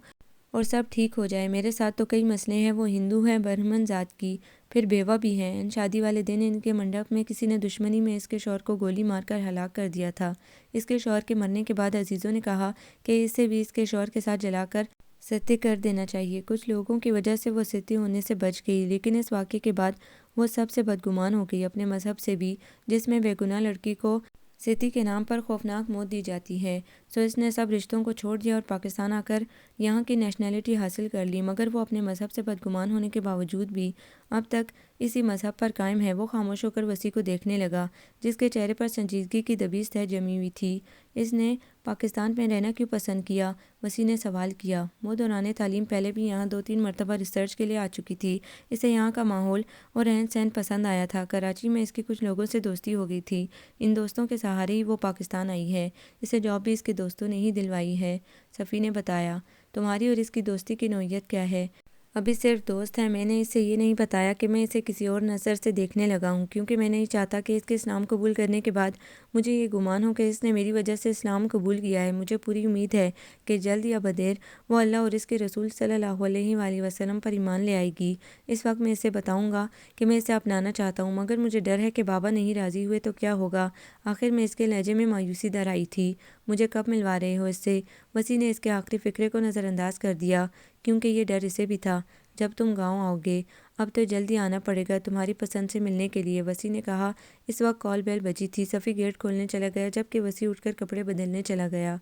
اور سب ٹھیک ہو جائے۔ میرے ساتھ تو کئی مسئلے ہیں، وہ ہندو ہے، برہمن ذات کی، پھر بیوہ بھی ہے۔ ان شادی والے دن ان کے منڈپ میں کسی نے دشمنی میں اس کے شوہر کو گولی مار کر ہلاک کر دیا تھا۔ اس کے شوہر کے مرنے کے بعد عزیزوں نے کہا کہ اسے بھی اس کے شوہر کے ساتھ جلا کر ستیہ کر دینا چاہیے۔ کچھ لوگوں کی وجہ سے وہ ستیہ ہونے سے بچ گئی، لیکن اس واقعے کے بعد وہ سب سے بدگمان ہو گئی، اپنے مذہب سے بھی، جس میں بے گناہ لڑکی کو ستیہ کے نام پر خوفناک موت دی جاتی ہے۔ سو اس نے سب رشتوں کو چھوڑ دیا اور پاکستان آ کر یہاں کی نیشنلٹی حاصل کر لی، مگر وہ اپنے مذہب سے بدگمان ہونے کے باوجود بھی اب تک اسی مذہب پر قائم ہے۔ وہ خاموش ہو کر وسیع کو دیکھنے لگا، جس کے چہرے پر سنجیدگی کی دبیش تہ جمی ہوئی تھی۔ اس نے پاکستان میں رہنا کیوں پسند کیا؟ وسیع نے سوال کیا۔ وہ دوران تعلیم پہلے بھی یہاں 2-3 مرتبہ ریسرچ کے لیے آ چکی تھی۔ اسے یہاں کا ماحول اور رہن سہن پسند آیا تھا۔ کراچی میں اس کی کچھ لوگوں سے دوستی ہو گئی تھی، ان دوستوں کے سہارے ہی وہ پاکستان آئی ہے۔ اسے جاب بھی اس کے دوستوں نے ہی دلوائی ہے، صفی نے بتایا۔ تمہاری اور اس کی دوستی کی نوعیت کیا ہے؟ ابھی صرف دوست ہیں۔ میں نے اسے یہ نہیں بتایا کہ میں اسے کسی اور نظر سے دیکھنے لگا ہوں، کیونکہ میں نہیں چاہتا کہ اس کے اسلام قبول کرنے کے بعد مجھے یہ گمان ہو کہ اس نے میری وجہ سے اسلام قبول کیا ہے۔ مجھے پوری امید ہے کہ جلد یا بدیر وہ اللہ اور اس کے رسول صلی اللہ علیہ وآلہ وسلم پر ایمان لے آئے گی۔ اس وقت میں اسے بتاؤں گا کہ میں اسے اپنانا چاہتا ہوں، مگر مجھے ڈر ہے کہ بابا نہیں راضی ہوئے تو کیا ہوگا۔ آخر میں اس کے لہجے میں مایوسی در آئی تھی۔ مجھے کب ملوا رہے ہو اس سے؟ وسیع نے اس کے آخری فقرے کو نظر انداز کر دیا، کیونکہ یہ ڈر اسے بھی تھا۔ جب تم گاؤں آؤ گے۔ اب تو جلدی آنا پڑے گا تمہاری پسند سے ملنے کے لیے، وسیع نے کہا۔ اس وقت کال بیل بجی تھی۔ صفی گیٹ کھولنے چلا گیا جبکہ وسیع اٹھ کر کپڑے بدلنے چلا گیا۔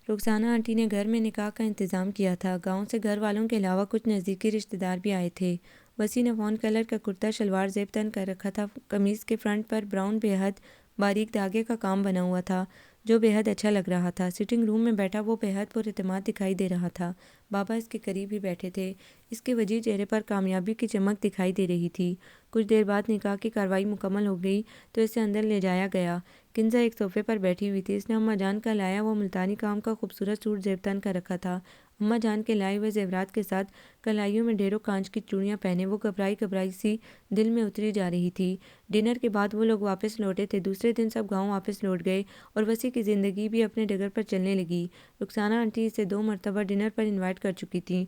رخسانہ آنٹی نے گھر میں نکاح کا انتظام کیا تھا۔ گاؤں سے گھر والوں کے علاوہ کچھ نزدیکی رشتہ دار بھی آئے تھے۔ وسیع نے فون کلر کا کرتا شلوار زیب تن کر رکھا تھا۔ قمیص کے فرنٹ پر براؤن بے حد باریک دھاگے کا کام بنا ہوا تھا جو بے حد اچھا لگ رہا تھا۔ سٹنگ روم میں بیٹھا وہ بے حد پر اعتماد دکھائی دے رہا تھا۔ بابا اس کے قریب ہی بیٹھے تھے۔ اس کے وجیح چہرے پر کامیابی کی چمک دکھائی دے رہی تھی۔ کچھ دیر بعد نکاح کی کارروائی مکمل ہو گئی تو اسے اندر لے جایا گیا۔ کنزا ایک صوفے پر بیٹھی ہوئی تھی۔ اس نے اماں جان کا لایا ہوا ملتانی کام کا خوبصورت سوٹ زیب تن کر رکھا تھا۔ اماں جان کے لائے ہوئے زیورات کے ساتھ کلائیوں میں ڈھیروں کانچ کی چوڑیاں پہنے وہ گھبرائی سی دل میں اتری جا رہی تھی۔ ڈنر کے بعد وہ لوگ واپس لوٹے تھے۔ دوسرے دن سب گاؤں واپس لوٹ گئے اور وسیع کی زندگی بھی اپنے ڈگر پر چلنے لگی۔ رخسانہ آنٹی اسے 2 مرتبہ ڈنر پر انوائٹ کر چکی تھیں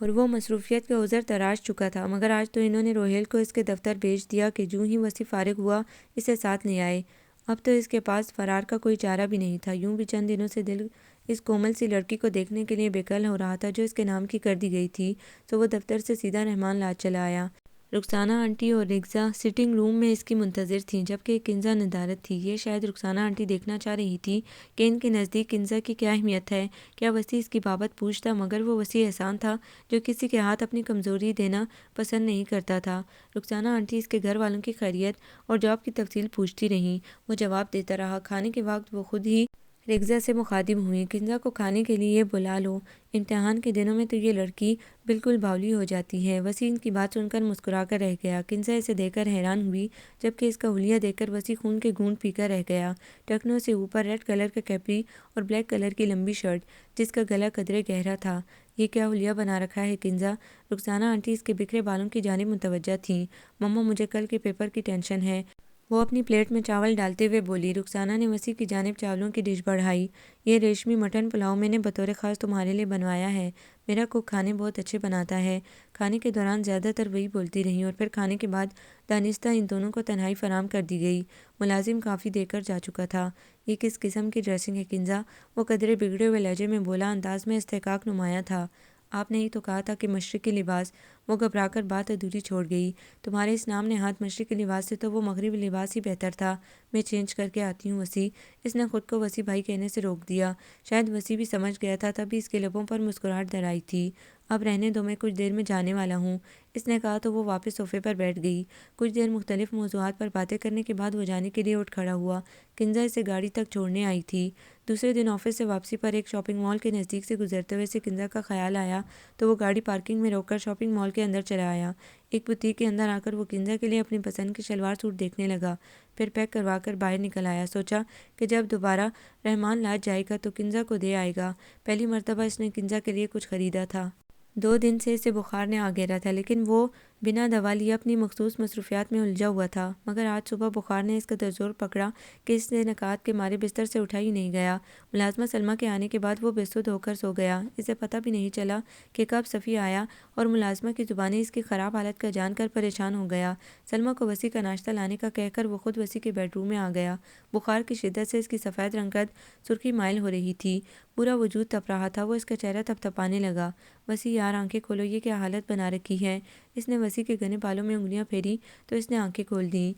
اور وہ مصروفیت کا عذر تراش چکا تھا، مگر آج تو انہوں نے روہیل کو اس کے دفتر بھیج دیا کہ جوں ہی وسیع فارغ ہوا اسے ساتھ لے آئے۔ اب تو اس کے پاس فرار کا کوئی چارہ بھی نہیں تھا۔ یوں بھی چند دنوں سے دل اس کومل سی لڑکی کو دیکھنے کے لیے بے کل ہو رہا تھا جو اس کے نام کی کر دی گئی تھی، تو وہ دفتر سے سیدھا رحمان لاج چلا آیا۔ رخسانہ آنٹی اور رگزا سٹنگ روم میں اس کی منتظر تھیں، جبکہ کنزا ندارت تھی۔ یہ شاید رخسانہ آنٹی دیکھنا چاہ رہی تھی کہ ان کے نزدیک کنزا کی کیا اہمیت ہے۔ کیا وسیع اس کی بابت پوچھتا، مگر وہ وسیع احسان تھا جو کسی کے ہاتھ اپنی کمزوری دینا پسند نہیں کرتا تھا۔ رخسانہ آنٹی اس کے گھر والوں کی خیریت اور جاب کی تفصیل پوچھتی رہیں۔ وہ جواب دیتا رہا۔ کھانے کے وقت وہ خود ہی رگزا سے مخاطب ہوئیں۔ کنزا کو کھانے کے لیے بلا لو، امتحان کے دنوں میں تو یہ لڑکی بالکل باولی ہو جاتی ہے۔ وسیع ان کی بات سن کر مسکرا کر رہ گیا۔ کنزا اسے دیکھ کر حیران ہوئی، جبکہ اس کا حلیہ دیکھ کر وسیع خون کے گھونٹ پی کر رہ گیا۔ ٹکنوں سے اوپر ریڈ کلر کا کیپری اور بلیک کلر کی لمبی شرٹ جس کا گلا قدرے گہرا تھا۔ یہ کیا حلیہ بنا رکھا ہے کنزا؟ رخسانہ آنٹی اس کے بکھرے بالوں کی جانب متوجہ تھیں۔ مما مجھے کل کے پیپر کی ٹینشن ہے، وہ اپنی پلیٹ میں چاول ڈالتے ہوئے بولی۔ رخسانہ نے وسیع کی جانب چاولوں کی ڈش بڑھائی۔ یہ ریشمی مٹن پلاؤ میں نے بطور خاص تمہارے لیے بنوایا ہے۔ میرا کوک کھانے بہت اچھے بناتا ہے۔ کھانے کے دوران زیادہ تر وہی بولتی رہیں اور پھر کھانے کے بعد دانستہ ان دونوں کو تنہائی فراہم کر دی گئی۔ ملازم کافی دے کر جا چکا تھا۔ یہ کس قسم کی ڈریسنگ ہے کنزا؟ وہ قدرے بگڑے ہوئے لہجے میں بولا، انداز میں استحقاق نمایاں تھا۔ آپ نے ہی تو کہا تھا کہ مشرقی لباس۔ وہ گھبرا کر بات ادھوری چھوڑ گئی۔ تمہارے اس نام نہاد مشرقی لباس سے تو وہ مغربی لباس ہی بہتر تھا۔ میں چینج کر کے آتی ہوں وسیع۔ اس نے خود کو وسیع بھائی کہنے سے روک دیا۔ شاید وسیع بھی سمجھ گیا تھا، تبھی اس کے لبوں پر مسکراہٹ در آئی تھی۔ اب رہنے دو، میں کچھ دیر میں جانے والا ہوں، اس نے کہا تو وہ واپس صوفے پر بیٹھ گئی۔ کچھ دیر مختلف موضوعات پر باتیں کرنے کے بعد وہ جانے کے لیے اٹھ کھڑا ہوا۔ کنزا اسے گاڑی تک چھوڑنے آئی تھی۔ دوسرے دن آفس سے واپسی پر ایک شاپنگ مال کے نزدیک سے گزرتے ہوئے اسے کنزا کا خیال آیا تو وہ گاڑی پارکنگ میں روک کر شاپنگ مال کے اندر چلا آیا۔ ایک بوتیک کے اندر آ کر وہ کنزا کے لیے اپنی پسند کے شلوار سوٹ دیکھنے لگا، پھر پیک کروا کر باہر نکل آیا۔ سوچا کہ جب دوبارہ رحمان لاج جائے گا تو کنزا کو دے آئے گا۔ پہلی مرتبہ اس نے کنزا کے لیے کچھ خریدا تھا۔ 2 دن سے اسے بخار نے آ گھیرا تھا، لیکن وہ بنا دوا لیے اپنی مخصوص مصروفیات میں الجھا ہوا تھا، مگر آج صبح بخار نے اس قدر زور پکڑا کہ اس سے نکات کے مارے بستر سے اٹھا ہی نہیں گیا۔ ملازمہ سلمیٰ کے آنے کے بعد وہ بے سدھ ہو کر سو گیا۔ اسے پتہ بھی نہیں چلا کہ کب صفی آیا اور ملازمہ کی زبانیں اس کی خراب حالت کا جان کر پریشان ہو گیا۔ سلمیٰ کو وسیع کا ناشتہ لانے کا کہہ کر وہ خود وسیع کے بیڈ روم میں آ گیا۔ بخار کی شدت سے اس کی سفید رنگت سرخی مائل ہو رہی تھی، پورا وجود تپ رہا تھا۔ وہ اس کا چہرہ تھپتھپانے لگا۔ وسیع یار آنکھیں کھولو، یہ کیا حالت بنا رکھی ہے؟ اس نے وسیع کے گھنے بالوں میں انگلیاں پھیری تو اس نے آنکھیں کھول دیں۔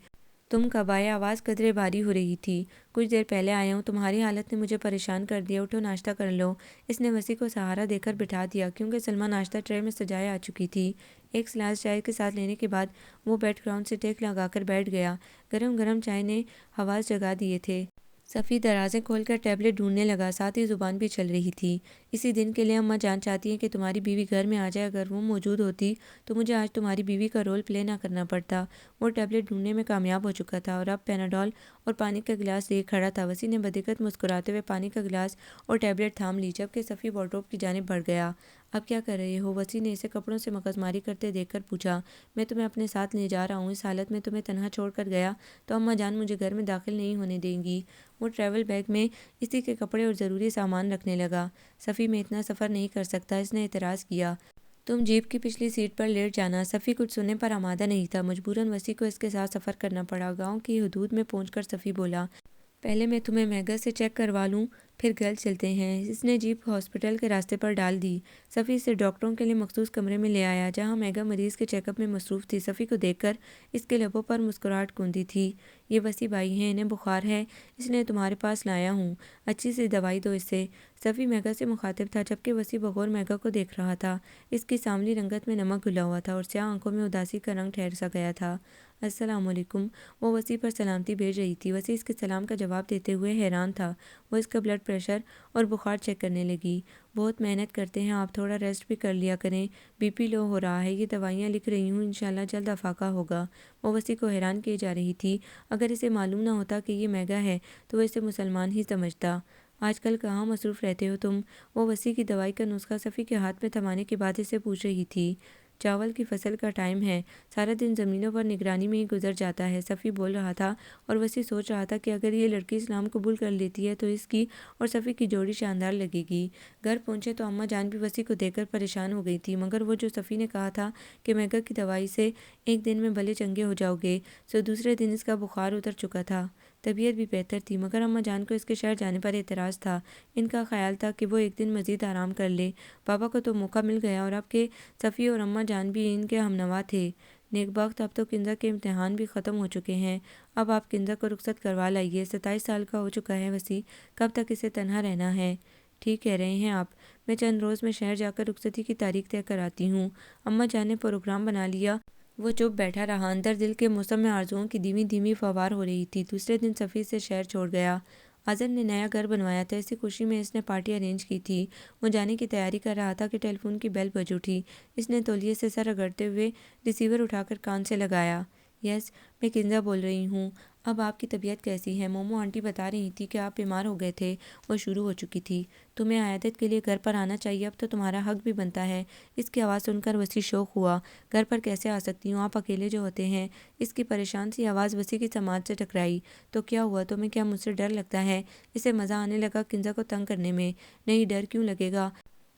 تم کب آئے؟ آواز قدرے بھاری ہو رہی تھی۔ کچھ دیر پہلے آیا ہوں، تمہاری حالت نے مجھے پریشان کر دیا، اٹھو ناشتہ کر لو۔ اس نے وسیع کو سہارا دے کر بٹھا دیا، کیونکہ سلمیٰ ناشتہ ٹرے میں سجائے آ چکی تھی۔ ایک سلاس چائے کے ساتھ لینے کے بعد وہ بیڈ گراؤنڈ سے ٹیک لگا کر بیٹھ گیا۔ گرم گرم چائے نے حواس جگا دیے تھے۔ صفی درازیں کھول کر ٹیبلٹ ڈھونڈنے لگا، ساتھ ہی زبان بھی چل رہی تھی۔ اسی دن کے لیے اماں جان چاہتی ہیں کہ تمہاری بیوی گھر میں آ جائے، اگر وہ موجود ہوتی تو مجھے آج تمہاری بیوی کا رول پلے نہ کرنا پڑتا۔ وہ ٹیبلٹ ڈھونڈنے میں کامیاب ہو چکا تھا اور اب پیناڈول اور پانی کا گلاس لیے کھڑا تھا۔ وسیع نے بدقت مسکراتے ہوئے پانی کا گلاس اور ٹیبلٹ تھام لی، جبکہ صفی وارڈروب کی جانب بڑھ گیا۔ اب کیا کر رہے ہو؟ وسیع نے اسے کپڑوں سے مغزماری کرتے دیکھ کر پوچھا۔ میں تمہیں اپنے ساتھ لے جا رہا ہوں۔ اس حالت میں تمہیں تنہا چھوڑ کر گیا تو اماں جان مجھے گھر میں داخل نہیں ہونے دیں گی۔ وہ ٹریول بیگ میں اسی کے کپڑے اور ضروری سامان رکھنے لگا۔ صفی میں اتنا سفر نہیں کر سکتا، اس نے اعتراض کیا۔ تم جیپ کی پچھلی سیٹ پر لیٹ جانا۔ صفی کچھ سننے پر آمادہ نہیں تھا، مجبوراً وسیع کو اس کے ساتھ سفر کرنا پڑا۔ گاؤں کی حدود میں پہنچ کر صفی بولا، پہلے میں تمہیں میگا سے چیک کروا لوں، پھر گھر چلتے ہیں۔ اس نے جیپ ہاسپٹل کے راستے پر ڈال دی۔ صفی اسے ڈاکٹروں کے لیے مخصوص کمرے میں لے آیا جہاں میگا مریض کے چیک اپ میں مصروف تھی۔ صفی کو دیکھ کر اس کے لبوں پر مسکراہٹ گونجی تھی۔ یہ وسیع بھائی ہیں، انہیں بخار ہے، اس لیے تمہارے پاس لایا ہوں، اچھی سی دوائی دو اسے۔ صفی میگا سے مخاطب تھا جبکہ وسیع بغور میگا کو دیکھ رہا تھا۔ اس کی سانولی رنگت میں نمک گھلا ہوا تھا اور سیاہ آنکھوں میں اداسی کا رنگ ٹھہر سا گیا تھا۔ السلام علیکم، وہ وسیع پر سلامتی بھیج رہی تھی۔ وسیع اس کے سلام کا جواب دیتے ہوئے حیران تھا۔ وہ اس کا بلڈ پریشر اور بخار چیک کرنے لگی۔ بہت محنت کرتے ہیں آپ، تھوڑا ریسٹ بھی کر لیا کریں، بی پی لو ہو رہا ہے، یہ دوائیاں لکھ رہی ہوں، انشاءاللہ جلد افاقہ ہوگا۔ وہ وسیع کو حیران کیے جا رہی تھی۔ اگر اسے معلوم نہ ہوتا کہ یہ میگا ہے تو وہ اسے مسلمان ہی سمجھتا۔ آج کل کہاں مصروف رہتے ہو تم؟ وہ وسیع کی دوائی کا نسخہ صفی کے ہاتھ میں تھمانے کے بعد اسے پوچھ رہی تھی۔ چاول کی فصل کا ٹائم ہے، سارا دن زمینوں پر نگرانی میں ہی گزر جاتا ہے، صفی بول رہا تھا اور وسیع سوچ رہا تھا کہ اگر یہ لڑکی اسلام قبول کر لیتی ہے تو اس کی اور صفی کی جوڑی شاندار لگے گی۔ گھر پہنچے تو اماں جان بھی وسیع کو دیکھ کر پریشان ہو گئی تھی، مگر وہ جو صفی نے کہا تھا کہ میگا کی دوائی سے ایک دن میں بھلے چنگے ہو جاؤ گے، سو دوسرے دن اس کا بخار اتر چکا تھا، طبیعت بھی بہتر تھی، مگر اماں جان کو اس کے شہر جانے پر اعتراض تھا۔ ان کا خیال تھا کہ وہ ایک دن مزید آرام کر لے۔ بابا کو تو موقع مل گیا اور اب کہ صفی اور اماں جان بھی ان کے ہمنوا تھے۔ نیک بخت، اب تو کنزا کے امتحان بھی ختم ہو چکے ہیں، اب آپ کنزا کو رخصت کروا لائیے، 27 سال کا ہو چکا ہے وسیع، کب تک اسے تنہا رہنا ہے؟ ٹھیک کہہ رہے ہیں آپ، میں چند روز میں شہر جا کر رخصتی کی تاریخ طے کراتی ہوں۔ اماں جان نے پروگرام بنا لیا۔ وہ چپ بیٹھا رہا، اندر دل کے موسم میں آرزوؤں کی دھیمی دھیمی فوار ہو رہی تھی۔ دوسرے دن صفی سے شہر چھوڑ گیا۔ اظہر نے نیا گھر بنوایا تھا، اسی خوشی میں اس نے پارٹی ارینج کی تھی۔ وہ جانے کی تیاری کر رہا تھا کہ ٹیلی فون کی بیل بج اٹھی۔ اس نے تولیے سے سر رگڑتے ہوئے ریسیور اٹھا کر کان سے لگایا۔ یس، میں کنزا بول رہی ہوں، اب آپ کی طبیعت کیسی ہے؟ مومو آنٹی بتا رہی تھی کہ آپ بیمار ہو گئے تھے۔ وہ شروع ہو چکی تھی۔ تمہیں عیادت کے لیے گھر پر آنا چاہیے، اب تو تمہارا حق بھی بنتا ہے۔ اس کی آواز سن کر وسیع شوق ہوا۔ گھر پر کیسے آ سکتی ہوں، آپ اکیلے جو ہوتے ہیں؟ اس کی پریشان سی آواز وسیع کی سماعت سے ٹکرائی۔ تو کیا ہوا، تمہیں کیا مجھ سے ڈر لگتا ہے؟ اسے مزہ آنے لگا کنزا کو تنگ کرنے میں۔ نہیں، ڈر کیوں لگے گا،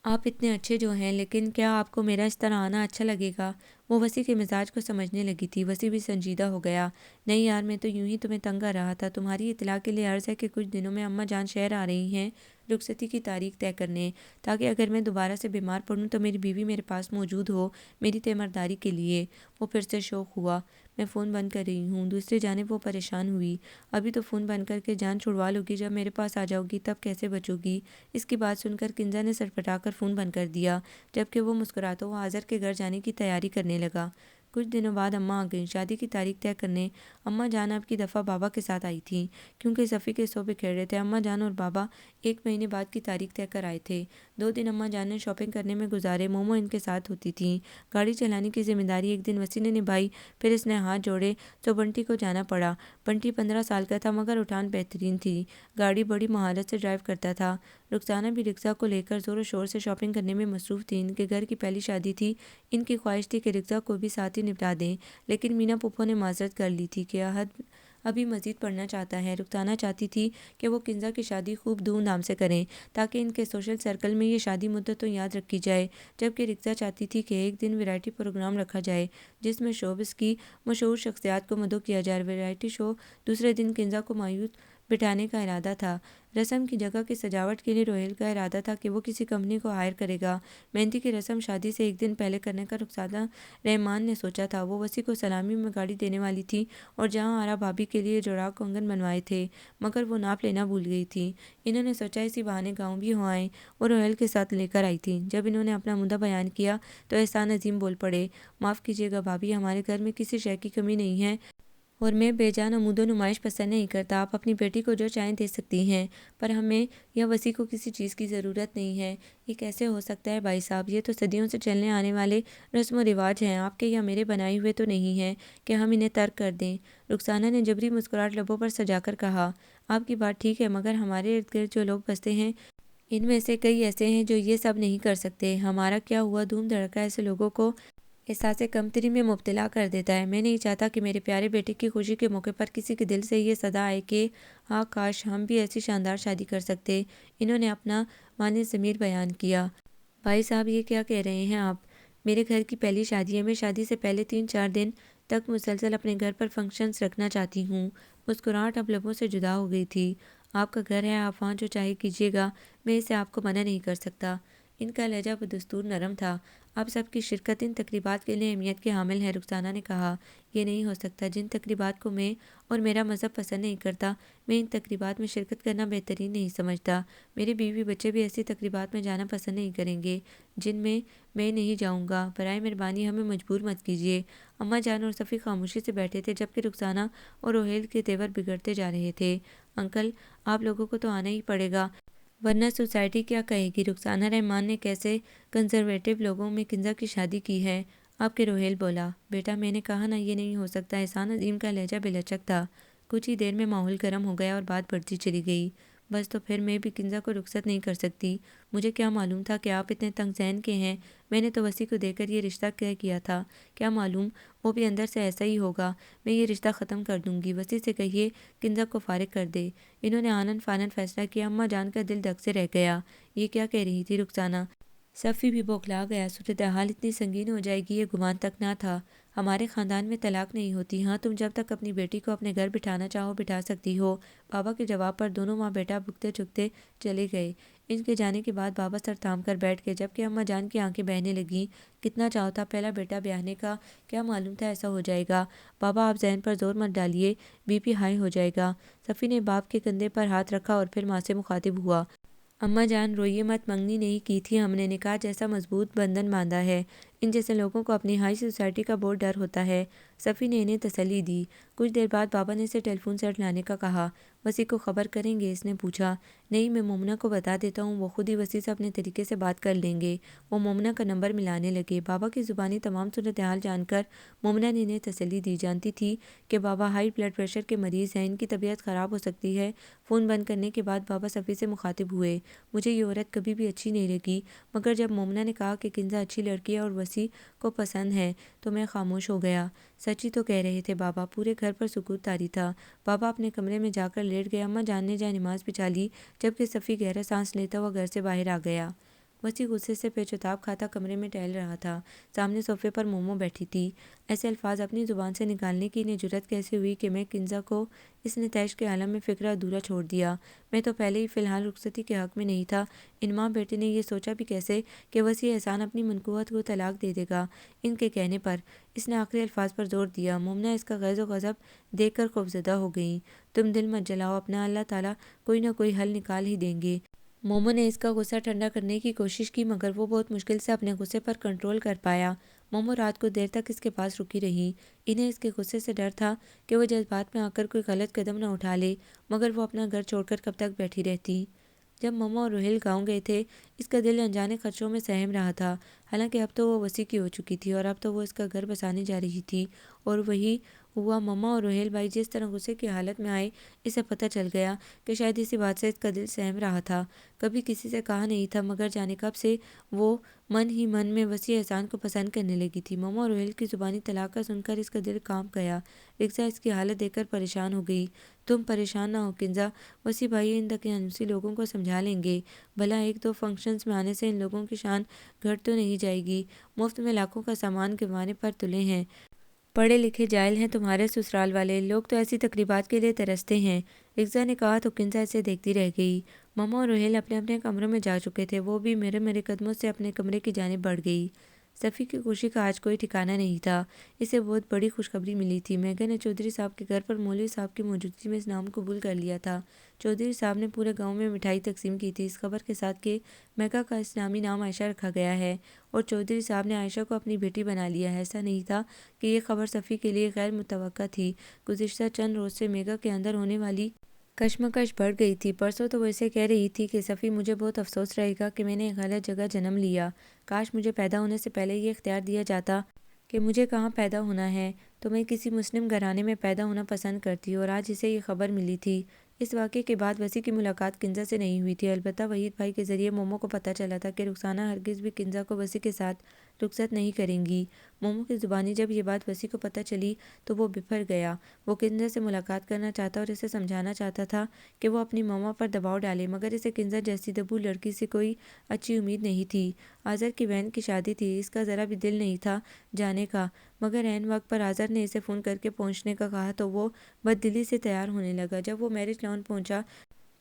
آپ اتنے اچھے جو ہیں، لیکن کیا آپ کو میرا اس طرح آنا اچھا لگے گا؟ وہ وسیع کے مزاج کو سمجھنے لگی تھی۔ وسیع بھی سنجیدہ ہو گیا۔ نہیں یار، میں تو یوں ہی تمہیں تنگ کر رہا تھا۔ تمہاری اطلاع کے لیے عرض ہے کہ کچھ دنوں میں اماں جان شہر آ رہی ہیں رخصتی کی تاریخ طے کرنے، تاکہ اگر میں دوبارہ سے بیمار پڑوں تو میری بیوی میرے پاس موجود ہو میری تیمارداری کے لیے۔ وہ پھر سے شوق ہوا۔ میں فون بند کر رہی ہوں۔ دوسری جانب وہ پریشان ہوئی۔ ابھی تو فون بند کر کے جان چھڑوا لوگی، جب میرے پاس آ جاؤ گی تب کیسے بچو گی؟ اس کی بات سن کر کنزا نے سٹپٹا کر فون بند کر دیا، جبکہ وہ مسکراتا ہوا اظہر کے گھر جانے کی تیاری کرنے لگا۔ کچھ دنوں بعد اماں آ گئیں شادی کی تاریخ طے کرنے۔ اماں جان اب کی دفعہ بابا کے ساتھ آئی تھیں، کیونکہ صفی کے سو بکھیر رہے تھے۔ اماں جان اور بابا 1 مہینے بعد کی تاریخ طے کر آئے تھے۔ 2 دن اماں جان نے شاپنگ کرنے میں گزارے۔ مومو ان کے ساتھ ہوتی تھیں۔ گاڑی چلانے کی ذمہ داری ایک دن وسیع نے نبھائی، پھر اس نے ہاتھ جوڑے تو بنٹی کو جانا پڑا۔ بنٹی 15 سال کا تھا، مگر اٹھان بہترین تھی، گاڑی بڑی مہارت سے ڈرائیو کرتا تھا۔ رخسانہ بھی رکشا کو لے کر زور و شور سے شاپنگ کرنے میں مصروف تھی۔ ان کے گھر کی پہلی شادی تھی، ان کی خواہش تھی کہ رکشا کو بھی ساتھ ہی نپٹا دیں، لیکن مینا پھپھو نے معذرت کر لی تھی کہ احد ابھی مزید پڑھنا چاہتا ہے۔ رخسانہ چاہتی تھی کہ وہ کنزا کی شادی خوب دھوم دھام سے کریں، تاکہ ان کے سوشل سرکل میں یہ شادی مدتوں یاد رکھی جائے، جبکہ رکشا چاہتی تھی کہ ایک دن ویرائٹی پروگرام رکھا جائے جس میں شوبز کی مشہور شخصیات کو مدعو کیا جائے۔ ویرائٹی شو دوسرے دن کنزا کو مایوس بٹھانے کا ارادہ تھا۔ رسم کی جگہ کی سجاوٹ کے لیے روہیل کا ارادہ تھا کہ وہ کسی کمپنی کو ہائر کرے گا۔ مہندی کی رسم شادی سے ایک دن پہلے کرنے کا رخسانہ رحمان نے سوچا تھا۔ وہ وسیع کو سلامی میں گاڑی دینے والی تھی اور جہاں آرا بھابھی کے لیے جوڑا کنگن بنوائے تھے، مگر وہ ناپ لینا بھول گئی تھی۔ انہوں نے سوچا اسی بہانے گاؤں بھی ہو آئیں۔ وہ روہیل کے ساتھ لے کر آئی تھیں۔ جب انہوں نے اپنا مدعا بیان کیا تو احسان عظیم بول پڑے، معاف کیجیے گا بھابھی، ہمارے گھر میں کسی شے کی کمی نہیں ہے اور میں بے جا نمود و نمائش پسند نہیں کرتا۔ آپ اپنی بیٹی کو جو چاہیں دے سکتی ہیں، پر ہمیں یا وسیع کو کسی چیز کی ضرورت نہیں ہے۔ یہ کیسے ہو سکتا ہے بھائی صاحب، یہ تو صدیوں سے چلنے آنے والے رسم و رواج ہیں، آپ کے یا میرے بنائے ہوئے تو نہیں ہیں کہ ہم انہیں ترک کر دیں۔ رخسانہ نے جبری مسکراہٹ لبوں پر سجا کر کہا، آپ کی بات ٹھیک ہے، مگر ہمارے ارد گرد جو لوگ بستے ہیں ان میں سے کئی ایسے ہیں جو یہ سب نہیں کر سکتے۔ ہمارا کیا ہوا دھوم دھڑکا ایسے لوگوں کو احساس کمتری میں مبتلا کر دیتا ہے۔ میں نہیں چاہتا کہ میرے پیارے بیٹے کی خوشی کے موقع پر کسی کے دل سے یہ صدا آئے کہ ہاں کاش ہم بھی ایسی شاندار شادی کر سکتے۔ انہوں نے اپنا معنی ضمیر بیان کیا۔ بھائی صاحب یہ کیا کہہ رہے ہیں آپ؟ میرے گھر کی پہلی شادی ہے، میں شادی سے پہلے 3-4 دن تک مسلسل اپنے گھر پر فنکشنز رکھنا چاہتی ہوں۔ مسکراہٹ اب لبوں سے جدا ہو گئی تھی۔ آپ کا گھر ہے، آپ وہاں جو چاہے کیجیے گا، میں اسے آپ کو منع نہیں کر سکتا۔ ان کا لہجہ بدستور نرم تھا۔ آپ سب کی شرکت ان تقریبات کے لیے اہمیت کے حامل ہے، رخسانہ نے کہا۔ یہ نہیں ہو سکتا، جن تقریبات کو میں اور میرا مذہب پسند نہیں کرتا، میں ان تقریبات میں شرکت کرنا بہترین نہیں سمجھتا۔ میرے بیوی بچے بھی ایسی تقریبات میں جانا پسند نہیں کریں گے جن میں نہیں جاؤں گا۔ برائے مہربانی ہمیں مجبور مت کیجیے۔ اماں جان اور صفی خاموشی سے بیٹھے تھے جبکہ رخسانہ اور روہیل کے تیور بگڑتے جا رہے تھے۔ انکل آپ لوگوں کو تو آنا ہی پڑے گا، ورنہ سوسائٹی کیا کہے گی؟ رخسانہ رحمان نے کیسے کنزرویٹو لوگوں میں کنزا کی شادی کی ہے؟ آپ کے روہیل بولا۔ بیٹا میں نے کہا نا یہ نہیں ہو سکتا۔ احسان عظیم کا لہجہ بے لچک تھا۔ کچھ ہی دیر میں ماحول گرم ہو گیا اور بات بڑھتی چلی گئی۔ بس تو پھر میں بھی کنزا کو رخصت نہیں کر سکتی۔ مجھے کیا معلوم تھا کہ آپ اتنے تنگ ذہن کے ہیں؟ میں نے تو وسیع کو دیکھ کر یہ رشتہ طے کیا تھا۔ کیا معلوم وہ بھی اندر سے ایسا ہی ہوگا۔ میں یہ رشتہ ختم کر دوں گی۔ وسیع سے کہیے کنزا کو فارغ کر دے۔ انہوں نے آنن فانن فیصلہ کیا۔ اماں جان کا دل دھک سے رہ گیا۔ یہ کیا کہہ رہی تھی رخسانہ؟ صفی بھی بوکھلا گیا۔ صورتحال اتنی سنگین ہو جائے گی یہ گمان تک نہ تھا۔ ہمارے خاندان میں طلاق نہیں ہوتی۔ ہاں تم جب تک اپنی بیٹی کو اپنے گھر بٹھانا چاہو بٹھا سکتی ہو۔ بابا کے جواب پر دونوں ماں بیٹا بکتے چکتے چلے گئے۔ ان کے جانے کے بعد بابا سر تھام کر بیٹھ گئے جبکہ اماں جان کی آنکھیں بہنے لگیں۔ کتنا چاو تھا پہلا بیٹا بیاہنے کا، کیا معلوم تھا ایسا ہو جائے گا۔ بابا آپ ذہن پر زور مت ڈالیے، بی پی ہائی ہو جائے گا۔ صفی نے باپ کے کندھے پر ہاتھ رکھا اور پھر ماں سے مخاطب ہوا۔ اماں جان روئیے مت، منگنی نہیں کی تھی ہم نے، نکاح جیسا مضبوط بندھن باندھا ہے۔ ان جیسے لوگوں کو اپنی ہائی سوسائٹی کا بہت ڈر ہوتا ہے۔ صفی نے انہیں تسلی دی۔ کچھ دیر بعد بابا نے اسے ٹیلی فون سیٹ لانے کا کہا۔ وسیع کو خبر کریں گے؟ اس نے پوچھا۔ نہیں میں مومنہ کو بتا دیتا ہوں، وہ خود ہی وسیع سے اپنے طریقے سے بات کر لیں گے۔ وہ مومنہ کا نمبر ملانے لگے۔ بابا کی زبانی تمام صورتحال جان کر مومنہ نے انہیں تسلی دی۔ جانتی تھی کہ بابا ہائی بلڈ پریشر کے مریض ہیں، ان کی طبیعت خراب ہو سکتی ہے۔ فون بند کرنے کے بعد بابا صفی سے مخاطب ہوئے۔ مجھے یہ عورت کبھی بھی اچھی نہیں لگی، مگر جب مومنہ نے کہا کہ کنزا اچھی لڑکی ہے اور وسیع کو پسند ہے تو میں خاموش ہو گیا۔ سچ ہی تو کہہ رہے تھے بابا۔ پورے گھر پر سکوت طاری تھا۔ بابا اپنے کمرے میں جا کر لیٹ گئے۔ اماں جان نے جائے نماز بچھا لی جبکہ صفی گہرا سانس لیتا ہوا گھر سے باہر آ گیا۔ وسیع غصے سے پیچ و تاب کھاتا کمرے میں ٹہل رہا تھا۔ سامنے صوفے پر مومو بیٹھی تھی۔ ایسے الفاظ اپنی زبان سے نکالنے کی انہیں جرأت کیسے ہوئی کہ میں کنزا کو اس نتائج کے عالم میں فکرہ ادھورا چھوڑ دیا۔ میں تو پہلے ہی فی الحال رخصتی کے حق میں نہیں تھا۔ ان ماں بیٹے نے یہ سوچا بھی کیسے کہ وسیع احسان اپنی منکوحت کو طلاق دے دے گا ان کے کہنے پر؟ اس نے آخری الفاظ پر زور دیا۔ مومنہ اس کا غیظ و غضب دیکھ کر خوفزدہ ہو گئیں۔ تم دل مت جلاؤ اپنا، اللہ تعالیٰ کوئی نہ کوئی حل نکال ہی دیں گے۔ مومو نے اس کا غصہ ٹھنڈا کرنے کی کوشش کی مگر وہ بہت مشکل سے اپنے غصے پر کنٹرول کر پایا۔ مومو رات کو دیر تک اس کے پاس رکی رہی۔ انہیں اس کے غصے سے ڈر تھا کہ وہ جذبات میں آ کر کوئی غلط قدم نہ اٹھا لے، مگر وہ اپنا گھر چھوڑ کر کب تک بیٹھی رہتی؟ جب مومو اور روہیل گاؤں گئے تھے اس کا دل انجانے خدشوں میں سہم رہا تھا۔ حالانکہ اب تو وہ وسیع کی ہو چکی تھی اور اب تو وہ اس کا گھر بسانے جا رہی تھی۔ اور وہی ہوا، مومو اور روہیل بھائی جس طرح غصے کی حالت میں آئے اسے پتہ چل گیا کہ شاید اسی بات سے اس کا دل سہم رہا تھا۔ کبھی کسی سے کہا نہیں تھا مگر جانے کب سے وہ من ہی من میں وسیع احسان کو پسند کرنے لگی تھی۔ مومو اور روہیل کی زبانی طلاق کا سن کر اس کا دل کانپ گیا۔ رکزا اس کی حالت دیکھ کر پریشان ہو گئی۔ تم پریشان نہ ہو کنزا، وسیع بھائی ان دقیانوسی لوگوں کو سمجھا لیں گے۔ بھلا 1-2 فنکشنز میں آنے سے ان لوگوں کی شان گھٹ تو نہیں جائے گی؟ مفت میں لاکھوں کا سامان گنوانے پر تلے ہیں۔ پڑھے لکھے جاہل ہیں تمہارے سسرال والے لوگ تو ایسی تقریبات کے لیے ترستے ہیں۔ رکزا نے کہا تو کنزا اسے دیکھتی رہ گئی۔ مومو اور روہیل اپنے اپنے کمروں میں جا چکے تھے۔ وہ بھی میرے قدموں سے اپنے کمرے کی جانب بڑھ گئی۔ صفی کی خوشی کا آج کوئی ٹھکانہ نہیں تھا۔ اسے بہت بڑی خوشخبری ملی تھی۔ میگا نے چودھری صاحب کے گھر پر مولوی صاحب کی موجودگی میں اسلام قبول کر لیا تھا۔ چودھری صاحب نے پورے گاؤں میں مٹھائی تقسیم کی تھی اس خبر کے ساتھ کہ میگا کا اسلامی نام عائشہ رکھا گیا ہے اور چودھری صاحب نے عائشہ کو اپنی بیٹی بنا لیا ہے۔ ایسا نہیں تھا کہ یہ خبر صفی کے لیے غیر متوقع تھی۔ گزشتہ چند روز سے میگا کے اندر ہونے والی کشمکش بڑھ گئی تھی۔ پرسوں تو وہ اسے کہہ رہی تھی کہ صفی مجھے بہت افسوس رہے گا کہ میں نے ایک غلط جگہ جنم لیا۔ کاش مجھے پیدا ہونے سے پہلے یہ اختیار دیا جاتا کہ مجھے کہاں پیدا ہونا ہے، تو میں کسی مسلم گھرانے میں پیدا ہونا پسند کرتی۔ اور آج اسے یہ خبر ملی تھی۔ اس واقعے کے بعد وسیع کی ملاقات کنزا سے نہیں ہوئی تھی، البتہ وحید بھائی کے ذریعے مومو کو پتہ چلا تھا کہ رخسانہ ہرگز بھی کنزا کو وسیع کے ساتھ رخصت نہیں کریں گی۔ مومو کی زبانی جب یہ بات وسیع کو پتہ چلی تو وہ بفر گیا۔ وہ کنزا سے ملاقات کرنا چاہتا اور اسے سمجھانا چاہتا تھا کہ وہ اپنی ماما پر دباؤ ڈالے، مگر اسے کنزا جیسی دبو لڑکی سے کوئی اچھی امید نہیں تھی۔ آذر کی بہن کی شادی تھی، اس کا ذرا بھی دل نہیں تھا جانے کا، مگر عین وقت پر آذر نے اسے فون کر کے پہنچنے کا کہا تو وہ بددلی سے تیار ہونے لگا۔ جب وہ میرج لان پہنچا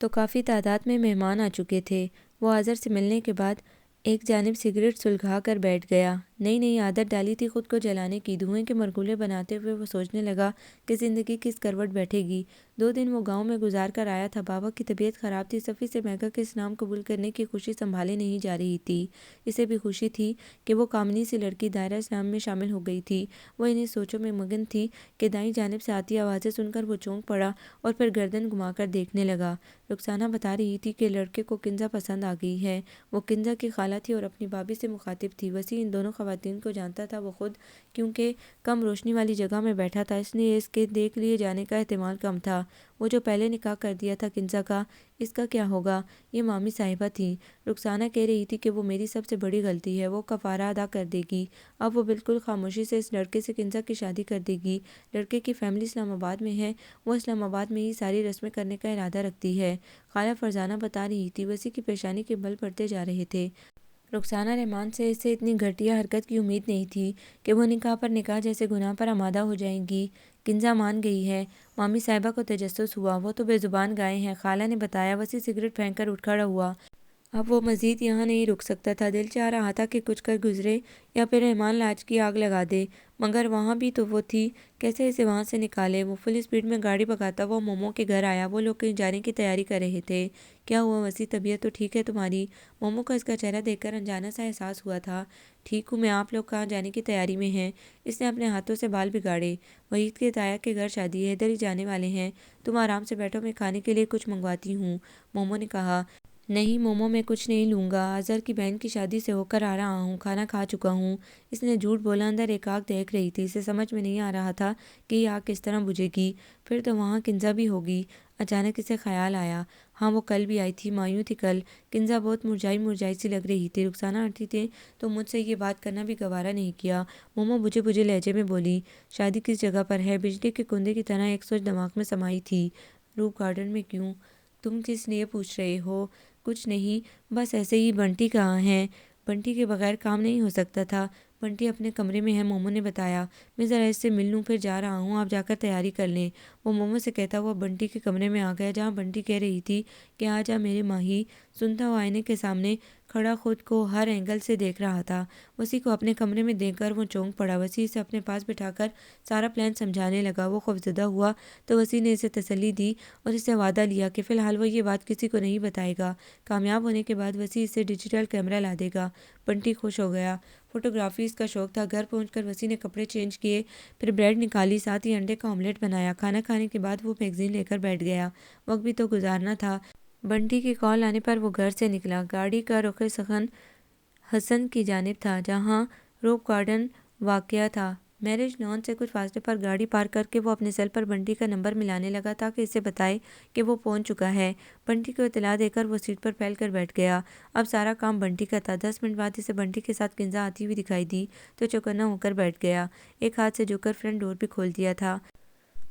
تو کافی تعداد میں مہمان آ چکے تھے۔ وہ آذر سے ملنے کے بعد ایک جانب سگریٹ سلگھا کر بیٹھ گیا۔ نئی عادت ڈالی تھی خود کو جلانے کی۔ دھوئیں کے مرغولے بناتے ہوئے وہ سوچنے لگا کہ زندگی کس کروٹ بیٹھے گی۔ 2 دن وہ گاؤں میں گزار کر آیا تھا۔ بابا کی طبیعت خراب تھی۔ صفی سے میگا کے اسلام قبول کرنے کی خوشی سنبھالے نہیں جا رہی تھی۔ اسے بھی خوشی تھی کہ وہ کامنی سی لڑکی دائرہ اسلام میں شامل ہو گئی تھی۔ وہ انہی سوچوں میں مگن تھی کہ دائیں جانب سے آتی آوازیں سن کر وہ چونک پڑا اور پھر گردن گھما کر دیکھنے لگا۔ رخسانہ بتا رہی تھی کہ لڑکے کو کنزا پسند آ گئی ہے۔ وہ کنزا کی خالہ تھی اور اپنی بھابھی سے مخاطب تھی۔ وسیع ان دونوں خواتین کو جانتا تھا۔ وہ خود کیونکہ کم روشنی والی جگہ میں بیٹھا تھا، اس لیے اس کے دیکھ لیے جانے کا احتمال کم تھا۔ وہ جو پہلے نکاح کر دیا تھا کنزا کا، اس کا کیا ہوگا؟ یہ مامی صاحبہ تھیں۔ رخسانہ کہہ رہی تھی کہ وہ میری سب سے بڑی غلطی ہے، وہ کفارہ ادا کر دے گی۔ اب وہ بالکل خاموشی سے اس لڑکے سے کنزا کی شادی کر دے گی۔ لڑکے کی فیملی اسلام آباد میں ہے، وہ اسلام آباد میں ہی ساری رسمیں کرنے کا ارادہ رکھتی ہے۔ خالہ فرزانہ بتا رہی تھی۔ وسیع کی پیشانی کے بل پڑتے جا رہے تھے۔ رخسانہ رحمان سے اسے اتنی گھٹیا حرکت کی امید نہیں تھی کہ وہ نکاح پر نکاح جیسے گناہ پر آمادہ ہو جائیں گی۔ کنزا مان گئی ہے۔ مامی صاحبہ کو تجسس ہوا، وہ تو بے زبان گائے ہیں، خالہ نے بتایا۔ وسیع سگریٹ پھینک کر اٹھ کھڑا ہوا۔ اب وہ مزید یہاں نہیں رک سکتا تھا۔ دل چاہ رہا تھا کہ کچھ کر گزرے یا پھر رحمان لاج کی آگ لگا دے، مگر وہاں بھی تو وہ تھی، کیسے اسے وہاں سے نکالے؟ وہ فل اسپیڈ میں گاڑی بھگاتا ہوا مومو کے گھر آیا۔ وہ لوگ کہیں جانے کی تیاری کر رہے تھے۔ کیا ہوا وسیع، طبیعت تو ٹھیک ہے تمہاری؟ مومو کو اس کا چہرہ دیکھ کر انجانا سا احساس ہوا تھا۔ ٹھیک ہوں میں، آپ لوگ کہاں جانے کی تیاری میں ہیں؟ اس نے اپنے ہاتھوں سے بال بگاڑے۔ وحید کے تایا کے گھر شادی ہے، ادھر ہی جانے والے ہیں، تم آرام سے بیٹھو، میں کھانے کے لیے کچھ منگواتی ہوں، مومو نے کہا۔ نہیں مومو، میں کچھ نہیں لوں گا، آذر کی بہن کی شادی سے ہو کر آ رہا ہوں، کھانا کھا چکا ہوں۔ اس نے جھوٹ بولا۔ اندر ایک آگ دہک رہی تھی۔ اسے سمجھ میں نہیں آ رہا تھا کہ یہ آگ کس طرح بجھے گی۔ پھر تو وہاں کنزا بھی ہوگی۔ اچانک اسے خیال آیا، ہاں وہ کل بھی آئی تھی، مایوں تھی کل۔ کنزا بہت مرجھائی سی لگ رہی تھی۔ رخسانہ ہٹی تھی تو مجھ سے یہ بات کرنا بھی گوارا نہیں کیا، مومو بجھے لہجے میں بولی۔ شادی کس جگہ پر ہے؟ بجلی کے کندے کی طرح ایک سوچ دماغ میں سمائی تھی۔ روپ گارڈن میں۔ کیوں؟ تم کس لیے پوچھ رہے ہو؟ کچھ نہیں، بس ایسے ہی۔ بنٹی کہاں ہے؟ بنٹی کے بغیر کام نہیں ہو سکتا تھا۔ بنٹی اپنے کمرے میں ہے، مومو نے بتایا۔ میں ذرا اس سے مل لوں پھر جا رہا ہوں، آپ جا کر تیاری کر لیں۔ وہ مومو سے کہتا ہوا بنٹی کے کمرے میں آ گیا، جہاں بنٹی کہہ رہی تھی کہ آ جا میرے ماہی۔ سنتا ہوا آئینے کے سامنے کھڑا خود کو ہر اینگل سے دیکھ رہا تھا۔ وسیع کو اپنے کمرے میں دیکھ کر وہ چونک پڑا۔ وسیع اسے اپنے پاس بٹھا کر سارا پلان سمجھانے لگا۔ وہ خوفزدہ ہوا تو وسیع نے اسے تسلی دی اور اس سے وعدہ لیا کہ فی الحال وہ یہ بات کسی کو نہیں بتائے گا۔ کامیاب ہونے کے بعد وسیع اسے ڈیجیٹل کیمرہ لا دے گا۔ بنٹی خوش ہو گیا۔ فوٹوگرافی اس کا شوق تھا۔ گھر پہنچ کر وسیع نے کپڑے چینج کیے، پھر بریڈ نکالی، ساتھ ہی انڈے کا آملیٹ بنایا۔ کھانا کھانے کے بعد وہ میگزین لے کر بیٹھ گیا۔ وقت بھی تو گزارنا تھا۔ بنٹی کی کال آنے پر وہ گھر سے نکلا۔ گاڑی کا رخ سخن حسن کی جانب تھا، جہاں روپ گارڈن واقع تھا۔ میرج لان سے کچھ فاصلے پر گاڑی پارک کر کے وہ اپنے سیل پر بنٹی کا نمبر ملانے لگا تاکہ اسے بتائے کہ وہ پہنچ چکا ہے۔ بنٹی کو اطلاع دے کر وہ سیٹ پر پھیل کر بیٹھ گیا۔ اب سارا کام بنٹی کا تھا۔ 10 منٹ بعد اسے بنٹی کے ساتھ کنزا آتی ہوئی دکھائی دی تو چوکنا ہو کر بیٹھ گیا۔ ایک ہاتھ سے جھک کر فرنٹ ڈور بھی کھول دیا تھا۔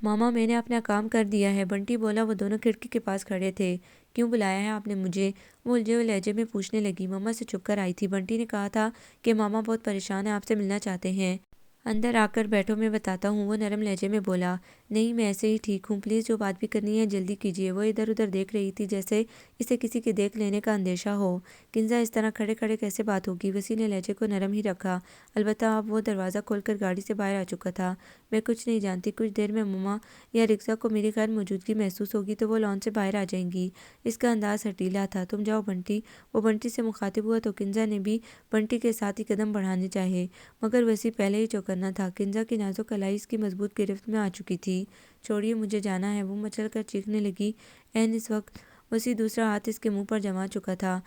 ماما میں نے اپنا کام کر دیا ہے، بنٹی بولا۔ وہ دونوں کھڑکی کے پاس کھڑے تھے۔ کیوں بلایا ہے آپ نے مجھے؟ وہ الجھے ہوئے لہجے میں پوچھنے لگی۔ ماما سے چھپ کر آئی تھی، بنٹی نے کہا تھا کہ ماما بہت پریشان ہیں، آپ سے ملنا چاہتے ہیں۔ اندر آ کر بیٹھو، میں بتاتا ہوں، وہ نرم لہجے میں بولا۔ نہیں میں ایسے ہی ٹھیک ہوں، پلیز جو بات بھی کرنی ہے جلدی کیجیے۔ وہ ادھر ادھر دیکھ رہی تھی جیسے اسے کسی کے دیکھ لینے کا اندیشہ ہو۔ کنزا اس طرح کھڑے کھڑے کیسے بات ہوگی؟ وسیع نے لہجے کو نرم ہی رکھا، البتہ اب وہ دروازہ کھول کر گاڑی سے باہر آ چکا تھا۔ میں کچھ نہیں جانتی، کچھ دیر میں ماما یا رکزا کو میری غیر موجودگی محسوس ہوگی تو وہ لان سے باہر آ جائیں گی۔ اس کا انداز ہٹیلا تھا۔ تم جاؤ بنٹی۔ وہ بنٹی سے مخاطب ہوا تو کنزا نے بھی بنٹی کے ساتھ ہی قدم بڑھانے چاہے، مگر وسیع پہلے ہی چوکنا تھا۔ کنزا کی نازک کلائی اس کی مضبوط گرفت میں آ چکی تھی۔ چھوڑیے مجھے جانا ہے، وہ مچل کر چیخنے لگی۔ عین اس وقت وسیع دوسرا ہاتھ اس کے منہ پر جما چکا تھا۔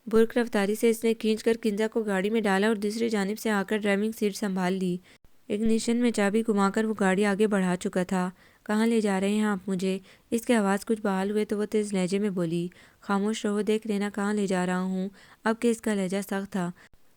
برق رفتاری سے اس نے کھینچ کر کنزا کو گاڑی میں ڈالا اور دوسری جانب سے آ کر ڈرائیونگ سیٹ سنبھال لی۔ اگنیشن میں چابی گھما کر وہ گاڑی آگے بڑھا چکا تھا۔ کہاں لے جا رہے ہیں آپ مجھے؟ اس کے آواز کچھ بحال ہوئے تو وہ تیز لہجے میں بولی، خاموش رہو، دیکھ لینا کہاں لے جا رہا ہوں۔ اب کہ اس کا لہجہ سخت تھا،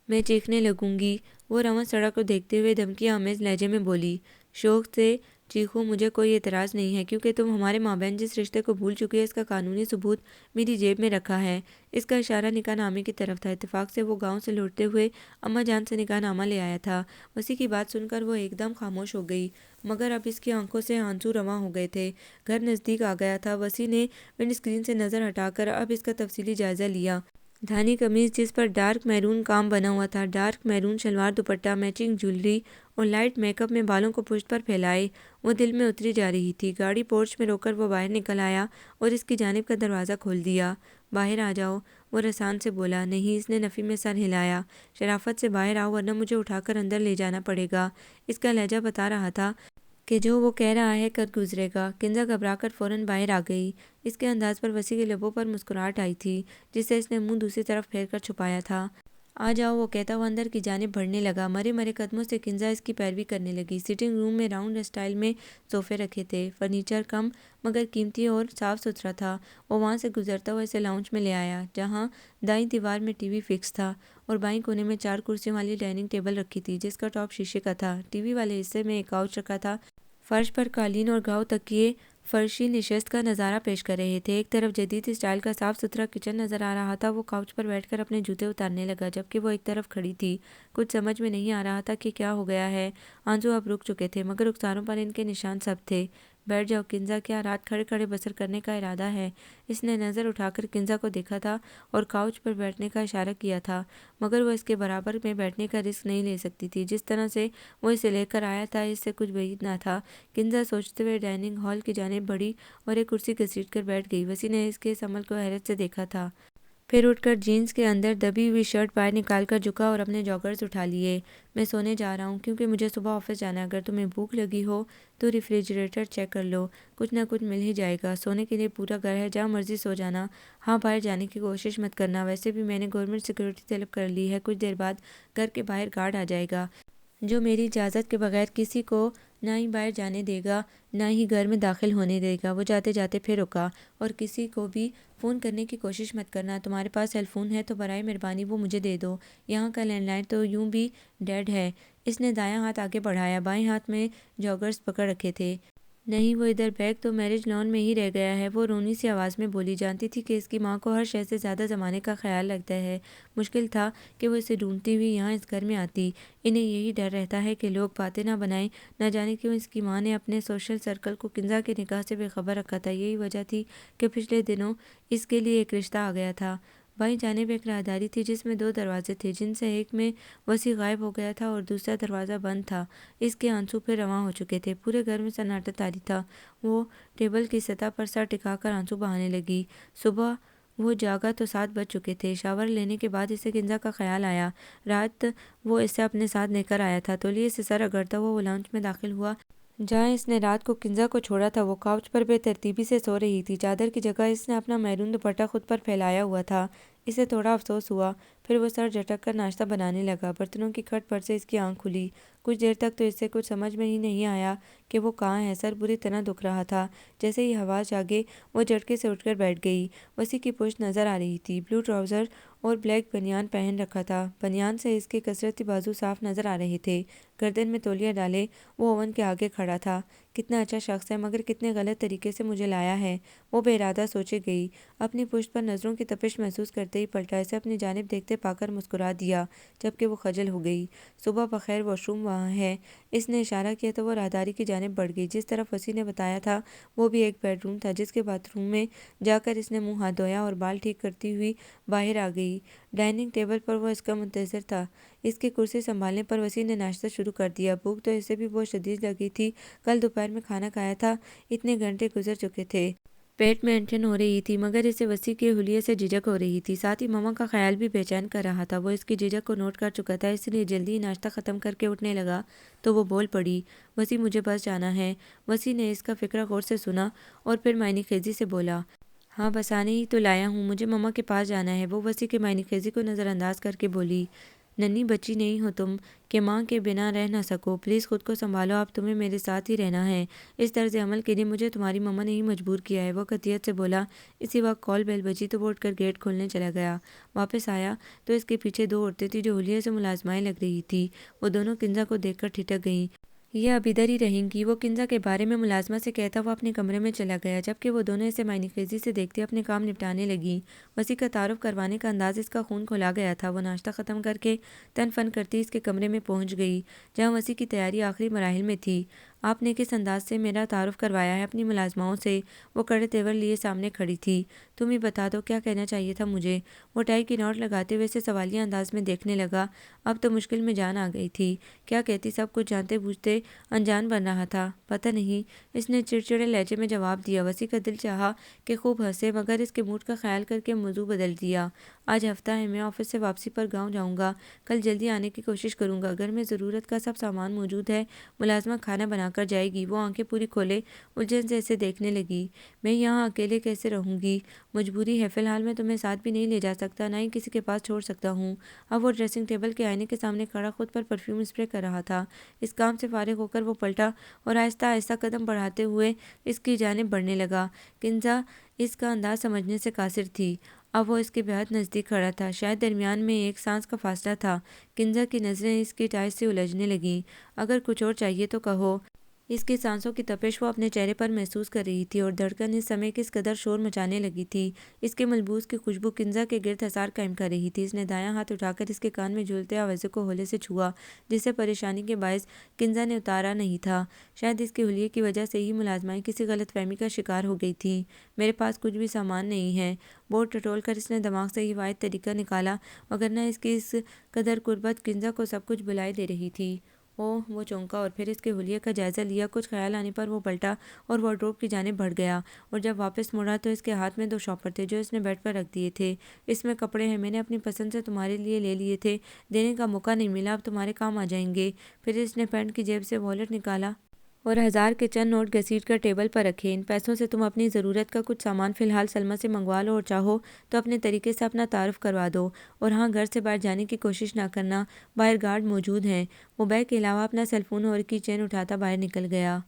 میں چیخنے لگوں گی۔ وہ رواں سڑک کو دیکھتے ہوئے دھمکی آمیز لہجے میں بولی، شوق سے چیخوں، مجھے کوئی اعتراض نہیں ہے کیونکہ تم ہمارے مابین جس رشتے کو بھول چکی ہے اس کا قانونی ثبوت میری جیب میں رکھا ہے۔ اس کا اشارہ نکاح نامے کی طرف تھا۔ اتفاق سے وہ گاؤں سے لوٹتے ہوئے اماں جان سے نکاح نامہ لے آیا تھا۔ وسیع کی بات سن کر وہ ایک دم خاموش ہو گئی، مگر اب اس کی آنکھوں سے آنسو رواں ہو گئے تھے۔ گھر نزدیک آ گیا تھا۔ وسیع نے ونڈ اسکرین سے نظر ہٹا کر اب اس کا تفصیلی جائزہ لیا۔ دھانی قمیض جس پر ڈارک میرون کام بنا ہوا تھا، ڈارک میرون شلوار دوپٹہ، میچنگ جویلری اور لائٹ میک اپ میں بالوں کو پشت پر پھیلائے وہ دل میں اتری جا رہی تھی۔ گاڑی پورچ میں روک کر وہ باہر نکل آیا اور اس کی جانب کا دروازہ کھول دیا۔ باہر آ جاؤ، وہ رسان سے بولا۔ نہیں، اس نے نفی میں سر ہلایا۔ شرافت سے باہر آؤ ورنہ مجھے اٹھا کر اندر لے جانا پڑے گا۔ اس کا لہجہ بتا رہا تھا کہ جو وہ کہہ رہا ہے کر گزرے گا۔ کنزا گھبرا کر فوراً باہر آ گئی۔ اس کے انداز پر وسیع کے لبوں پر مسکراہٹ آئی تھی جس سے اس نے منہ دوسری طرف پھیر کر چھپایا تھا۔ آ جاؤ، وہ کہتا ہوا اندر کی جانب بڑھنے لگا۔ مرے مرے قدموں سے کنزا اس کی پیروی کرنے لگی۔ سٹنگ روم میں راؤنڈ اسٹائل میں صوفے رکھے تھے۔ فرنیچر کم مگر قیمتی اور صاف ستھرا تھا۔ وہ وہاں سے گزرتا ہوا اسے لاؤنج میں لے آیا جہاں دائیں دیوار میں ٹی وی فکس تھا اور بائیں کونے میں 4 کرسیوں والی ڈائننگ ٹیبل رکھی تھی جس کا ٹاپ شیشے کا تھا۔ ٹی وی والے حصے میں ایک کاؤچ رکھا تھا۔ فرش پر قالین اور گھاؤ تکیے فرشی نشست کا نظارہ پیش کر رہے تھے۔ ایک طرف جدید اسٹائل کا صاف ستھرا کچن نظر آ رہا تھا۔ وہ کاؤچ پر بیٹھ کر اپنے جوتے اتارنے لگا جبکہ وہ ایک طرف کھڑی تھی۔ کچھ سمجھ میں نہیں آ رہا تھا کہ کیا ہو گیا ہے۔ آنسو اب رک چکے تھے مگر رخساروں پر ان کے نشان سب تھے۔ بیٹھ جاؤ کنزا، کیا رات کھڑے کھڑے بسر کرنے کا ارادہ ہے؟ اس نے نظر اٹھا کر کنزا کو دیکھا تھا اور کاؤچ پر بیٹھنے کا اشارہ کیا تھا مگر وہ اس کے برابر میں بیٹھنے کا رسک نہیں لے سکتی تھی۔ جس طرح سے وہ اسے لے کر آیا تھا اس سے کچھ بعید نہ تھا۔ کنزا سوچتے ہوئے ڈائننگ ہال کی جانب بڑھی اور ایک کرسی گھسیٹ کر بیٹھ گئی۔ وسیع نے اس کے اس عمل کو حیرت سے دیکھا تھا۔ پھر اٹھ کر جینس کے اندر دبی ہوئی شرٹ باہر نکال کر جھکا اور اپنے جاگرز اٹھا لیے۔ میں سونے جا رہا ہوں کیونکہ مجھے صبح آفس جانا ہے۔ اگر تمہیں بھوک لگی ہو تو ریفریجریٹر چیک کر لو، کچھ نہ کچھ مل ہی جائے گا۔ سونے کے لیے پورا گھر ہے، جہاں مرضی سو جانا۔ ہاں، باہر جانے کی کوشش مت کرنا، ویسے بھی میں نے گورنمنٹ سیکورٹی طلب کر لی ہے۔ کچھ دیر بعد گھر کے باہر گارڈ آ جائے گا جو میری اجازت کے بغیر کسی کو نہ ہی باہر جانے دے گا نہ ہی گھر میں داخل ہونے دے گا۔ وہ جاتے جاتے پھر رکا، اور کسی کو بھی فون کرنے کی کوشش مت کرنا۔ تمہارے پاس سیل فون ہے تو برائے مہربانی وہ مجھے دے دو، یہاں کا لینڈ لائن تو یوں بھی ڈیڈ ہے۔ اس نے دایاں ہاتھ آگے بڑھایا، بائیں ہاتھ میں جاگرز پکڑ رکھے تھے۔ نہیں، وہ ادھر، بیگ تو میرج لان میں ہی رہ گیا ہے، وہ رونی سی آواز میں بولی۔ جانتی تھی کہ اس کی ماں کو ہر شے سے زیادہ زمانے کا خیال لگتا ہے۔ مشکل تھا کہ وہ اسے ڈھونڈتی ہوئی یہاں اس گھر میں آتی۔ انہیں یہی ڈر رہتا ہے کہ لوگ باتیں نہ بنائیں۔ نہ جانے کیوں اس کی ماں نے اپنے سوشل سرکل کو کنزا کے نکاح سے بے خبر رکھا تھا۔ یہی وجہ تھی کہ پچھلے دنوں اس کے لیے ایک رشتہ آ گیا تھا۔ بائیں جانب ایک راہداری تھی جس میں 2 دروازے تھے جن سے ایک میں وسیع غائب ہو گیا تھا اور دوسرا دروازہ بند تھا۔ اس کے آنسو پھر رواں ہو چکے تھے۔ پورے گھر میں سناٹا طاری تھا۔ وہ ٹیبل کی سطح پر سر ٹکا کر آنسو بہانے لگی۔ صبح وہ جاگا تو 7 بج چکے تھے۔ شاور لینے کے بعد اسے کنزا کا خیال آیا۔ رات وہ اسے اپنے ساتھ لے کر آیا تھا۔ تولیے سے سر رگڑتا ہوا وہ لاؤنج میں داخل ہوا جہاں اس نے رات کو کنزا کو چھوڑا تھا۔ وہ کاؤچ پر بے ترتیبی سے سو رہی تھی۔ چادر کی جگہ اس نے اپنا میرون دوپٹہ خود پر پھیلایا ہوا تھا۔ اسے تھوڑا افسوس ہوا، پھر وہ سر جھٹک کر ناشتہ بنانے لگا۔ برتنوں کی کھٹ پر سے اس کی آنکھ کھلی۔ کچھ دیر تک تو اسے کچھ سمجھ میں ہی نہیں آیا کہ وہ کہاں ہے۔ سر بری طرح دکھ رہا تھا۔ جیسے ہی حواس جاگے وہ جھٹکے سے اٹھ کر بیٹھ گئی۔ وسیع کی پشت نظر آ رہی تھی۔ بلو ٹراؤزر اور بلیک بنیان پہن رکھا تھا۔ بنیان سے اس کے کثرتی بازو صاف نظر آ رہے تھے۔ گردن میں تولیہ ڈالے وہ اوون کے آگے کھڑا تھا۔ کتنا اچھا شخص ہے مگر کتنے غلط طریقے سے مجھے لایا ہے، وہ بے ارادہ سوچے گئی۔ اپنی پشت پر نظروں کی تپش محسوس کرتے ہی پلٹا، اسے اپنی جانب دیکھتے پا کر مسکرا دیا جبکہ وہ خجل ہو گئی۔ صبح بخیر، واش روم وہاں ہے۔ اس نے اشارہ کیا تو وہ راہداری کی جانب بڑھ گئی۔ جس طرف وسیع نے بتایا تھا وہ بھی ایک بیڈ روم تھا جس کے باتھ روم میں جا کر اس نے منہ ہاتھ دھویا اور بال ٹھیک کرتی ہوئی باہر آ گئی۔ ڈائننگ ٹیبل پر وہ اس کا منتظر تھا۔ اس کی کرسی سنبھالنے پر وسیع نے ناشتہ شروع کر دیا۔ بھوک تو اسے بھی بہت شدید لگی تھی۔ کل دوپہر میں کھانا کھایا تھا، اتنے گھنٹے گزر چکے تھے۔ پیٹ میں انٹھن ہو رہی تھی مگر اسے وسیع کے حلیے سے جھجک ہو رہی تھی، ساتھ ہی ماما کا خیال بھی بے چین کر رہا تھا۔ وہ اس کی جھجک کو نوٹ کر چکا تھا، اس لیے جلدی ہی ناشتہ ختم کر کے اٹھنے لگا تو وہ بول پڑی، وسیع مجھے بس جانا ہے۔ وسیع نے اس کا فقرہ غور سے سنا اور پھر معنی خیزی سے بولا، ہاں بس آنے ہی تو لایا ہوں، مجھے ماما کے پاس جانا ہے۔ وہ وسیع کے معنی خیزی کو نظر انداز کر کے بولی، ننھی بچی نہیں ہو تم کہ ماں کے بنا رہ نہ سکو، پلیز خود کو سنبھالو، اب تمہیں میرے ساتھ ہی رہنا ہے۔ اس طرز عمل کے لیے مجھے تمہاری مما نے ہی مجبور کیا ہے، وہ قطعیت سے بولا۔ اسی وقت کال بیل بجی تو وہ اٹھ کر گیٹ کھولنے چلا گیا۔ واپس آیا تو اس کے پیچھے دو عورتیں تھیں جو حلیے سے ملازمائیں لگ رہی تھیں۔ وہ دونوں کنزا کو دیکھ کر ٹھٹک گئیں۔ یہ اب ادھر ہی رہیں گی، وہ کنزا کے بارے میں ملازمہ سے کہتا ہوا اپنے کمرے میں چلا گیا، جبکہ وہ دونوں اسے معنی خیزی سے دیکھتے اپنے کام نپٹانے لگیں۔ وسیع کا تعارف کروانے کا انداز اس کا خون کھولا گیا تھا۔ وہ ناشتہ ختم کر کے تن فن کرتی اس کے کمرے میں پہنچ گئی، جہاں وسیع کی تیاری آخری مراحل میں تھی۔ آپ نے کس انداز سے میرا تعارف کروایا ہے اپنی ملازماؤں سے؟ وہ کڑے تیور لیے سامنے کھڑی تھی۔ تم ہی بتا دو کیا کہنا چاہیے تھا مجھے؟ وہ ٹائی کی نوٹ لگاتے ہوئے اسے سوالیہ انداز میں دیکھنے لگا۔ اب تو مشکل میں جان آ گئی تھی۔ کیا کہتی؟ سب کچھ جانتے بوجھتے انجان بن رہا تھا۔ پتہ نہیں، اس نے چڑچڑے لہجے میں جواب دیا۔ وسیع کا دل چاہا کہ خوب ہنسے، مگر اس کے موڈ کا خیال کر کے موضوع بدل دیا۔ آج ہفتہ ہے، میں آفس سے واپسی پر گاؤں جاؤں گا، کل جلدی آنے کی کوشش کروں گا۔ گھر میں ضرورت کا سب سامان موجود ہے، ملازمہ کھانا بنا کر جائے گی۔ وہ آنکھیں پوری کھولے الجھن سے اسے دیکھنے لگی۔ میں یہاں اکیلے کیسے رہوں گی؟ مجبوری ہے، فی الحال میں تمہیں ساتھ بھی نہیں لے جا سکتا، نہ ہی کسی کے پاس چھوڑ سکتا ہوں۔ اب وہ ڈریسنگ ٹیبل کے آئینے کے سامنے کھڑا خود پر پرفیوم اسپرے کر رہا تھا۔ اس کام سے فارغ ہو کر وہ پلٹا اور آہستہ آہستہ قدم بڑھاتے ہوئے اس کی جانب بڑھنے لگا۔ کنزا اس کا انداز سمجھنے سے قاصر تھی۔ اب وہ اس کے بہت نزدیک کھڑا تھا، شاید درمیان میں ایک سانس کا فاصلہ تھا۔ کنزا کی نظریں اس کی ٹائی سے الجھنے لگیں۔ اگر کچھ اور چاہیے تو کہو۔ اس کی سانسوں کی تپش وہ اپنے چہرے پر محسوس کر رہی تھی، اور دھڑکن اس سمے کس قدر شور مچانے لگی تھی۔ اس کے ملبوس کی خوشبو کنزا کے گرد حصار قائم کر رہی تھی۔ اس نے دایاں ہاتھ اٹھا کر اس کے کان میں جھولتے آویزے کو ہولے سے چھوا، جسے پریشانی کے باعث کنزا نے اتارا نہیں تھا۔ شاید اس کے حلیے کی وجہ سے ہی ملازمائیں کسی غلط فہمی کا شکار ہو گئی تھیں۔ میرے پاس کچھ بھی سامان نہیں ہے۔ بورڈ ٹٹول کر اس نے دماغ سے یہ واحد طریقہ نکالا، وگرنہ اس کی اس قدر قربت کنزا کو سب کچھ بھلائے دے رہی تھی۔ اوہ! وہ چونکا اور پھر اس کے حلیے کا جائزہ لیا۔ کچھ خیال آنے پر وہ پلٹا اور وارڈروب کی جانب بڑھ گیا، اور جب واپس مڑا تو اس کے ہاتھ میں دو شاپر تھے جو اس نے بیڈ پر رکھ دیے تھے۔ اس میں کپڑے ہیں، میں نے اپنی پسند سے تمہارے لیے لے لیے تھے، دینے کا موقع نہیں ملا، اب تمہارے کام آ جائیں گے۔ پھر اس نے پینٹ کی جیب سے والیٹ نکالا اور 1000 کے چند نوٹ گھسیٹ کر ٹیبل پر رکھے۔ ان پیسوں سے تم اپنی ضرورت کا کچھ سامان فی الحال سلمیٰ سے منگوا لو، اور چاہو تو اپنے طریقے سے اپنا تعارف کروا دو، اور ہاں، گھر سے باہر جانے کی کوشش نہ کرنا، باہر گارڈ موجود ہیں۔ وہ بیگ کے علاوہ اپنا سیل فون اور کی چین اٹھاتا باہر نکل گیا۔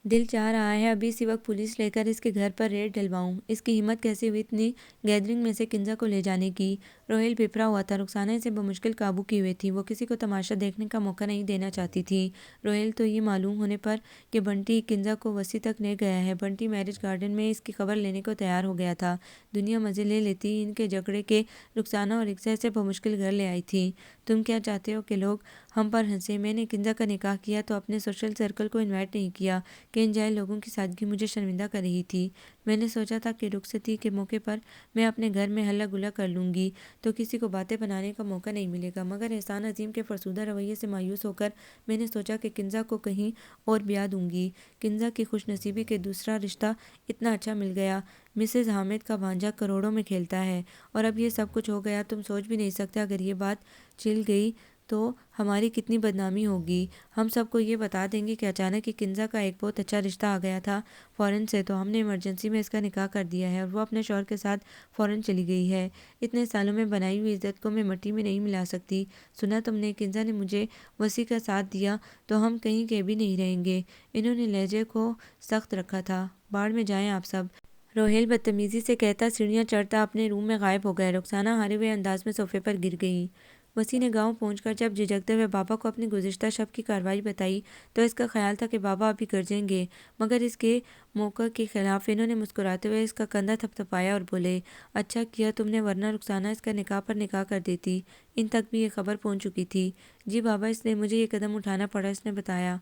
دل چاہ رہا ہے ابھی اسی وقت پولیس لے کر اس کے گھر پر ریڈ ڈلواؤں۔ اس کی ہمت کیسے ہوئی اتنی گیدرنگ میں سے کنزا کو لے جانے کی؟ روہیل بھپرا ہوا تھا، رخسانہ اسے بمشکل قابو کیے ہوئے تھی۔ وہ کسی کو تماشا دیکھنے کا موقع نہیں دینا چاہتی تھی۔ روہیل تو یہ معلوم ہونے پر کہ بنٹی کنزا کو وسیع تک لے گیا ہے، بنٹی میرج گارڈن میں اس کی خبر لینے کو تیار ہو گیا تھا۔ دنیا مزے لے لیتی ان کے جھگڑے کے۔ رخسانہ اور اقصیٰ سے بمشکل گھر لے آئی تھی۔ تم کیا چاہتے ہو کہ لوگ ہم پر ہنسیں؟ میں نے کنزا کا نکاح کیا تو اپنے سوشل سرکل کو انوائٹ نہیں کیا کہ ان جاہل لوگوں کی سادگی مجھے شرمندہ کر رہی تھی۔ میں نے سوچا تھا کہ رخصتی کے موقع پر میں اپنے گھر میں ہلا گلا کر لوں گی تو کسی کو باتیں بنانے کا موقع نہیں ملے گا، مگر احسان عظیم کے فرسودہ رویے سے مایوس ہو کر میں نے سوچا کہ کنزا کو کہیں اور بیاہ دوں گی۔ کنزا کی خوش نصیبی کہ دوسرا رشتہ اتنا اچھا مل گیا۔ مسز حامد کا بھانجا کروڑوں میں کھیلتا ہے، اور اب یہ سب کچھ ہو گیا۔ تم سوچ بھی نہیں سکتے اگر یہ بات چل گئی تو ہماری کتنی بدنامی ہوگی۔ ہم سب کو یہ بتا دیں گے کہ اچانک ہی کنزا کا ایک بہت اچھا رشتہ آ گیا تھا فورن سے، تو ہم نے ایمرجنسی میں اس کا نکاح کر دیا ہے، اور وہ اپنے شوہر کے ساتھ فورن چلی گئی ہے۔ اتنے سالوں میں بنائی ہوئی عزت کو میں مٹی میں نہیں ملا سکتی۔ سنا تم نے؟ کنزا نے مجھے وسیع کا ساتھ دیا تو ہم کہیں کے بھی نہیں رہیں گے۔ انہوں نے لہجے کو سخت رکھا تھا۔ باڑ میں جائیں آپ سب، روہیل بدتمیزی سے کہتا سیڑھیاں چڑھتا اپنے روم میں غائب ہو گئے۔ رخسانہ ہارے ہوئے انداز میں صوفے پر گر گئی۔ وسیع نے گاؤں پہنچ کر جب جھجکتے ہوئے بابا کو اپنی گزشتہ شب کی کارروائی بتائی تو اس کا خیال تھا کہ بابا ابھی گرجیں گے، مگر اس کے موقع کے خلاف انہوں نے مسکراتے ہوئے اس کا کندھا تھپ تھپایا اور بولے، اچھا کیا تم نے، ورنہ رخسانہ اس کا نکاح پر نکاح کر دیتی۔ ان تک بھی یہ خبر پہنچ چکی تھی؟ جی بابا، اس لیے مجھے یہ قدم اٹھانا پڑا، اس نے بتایا۔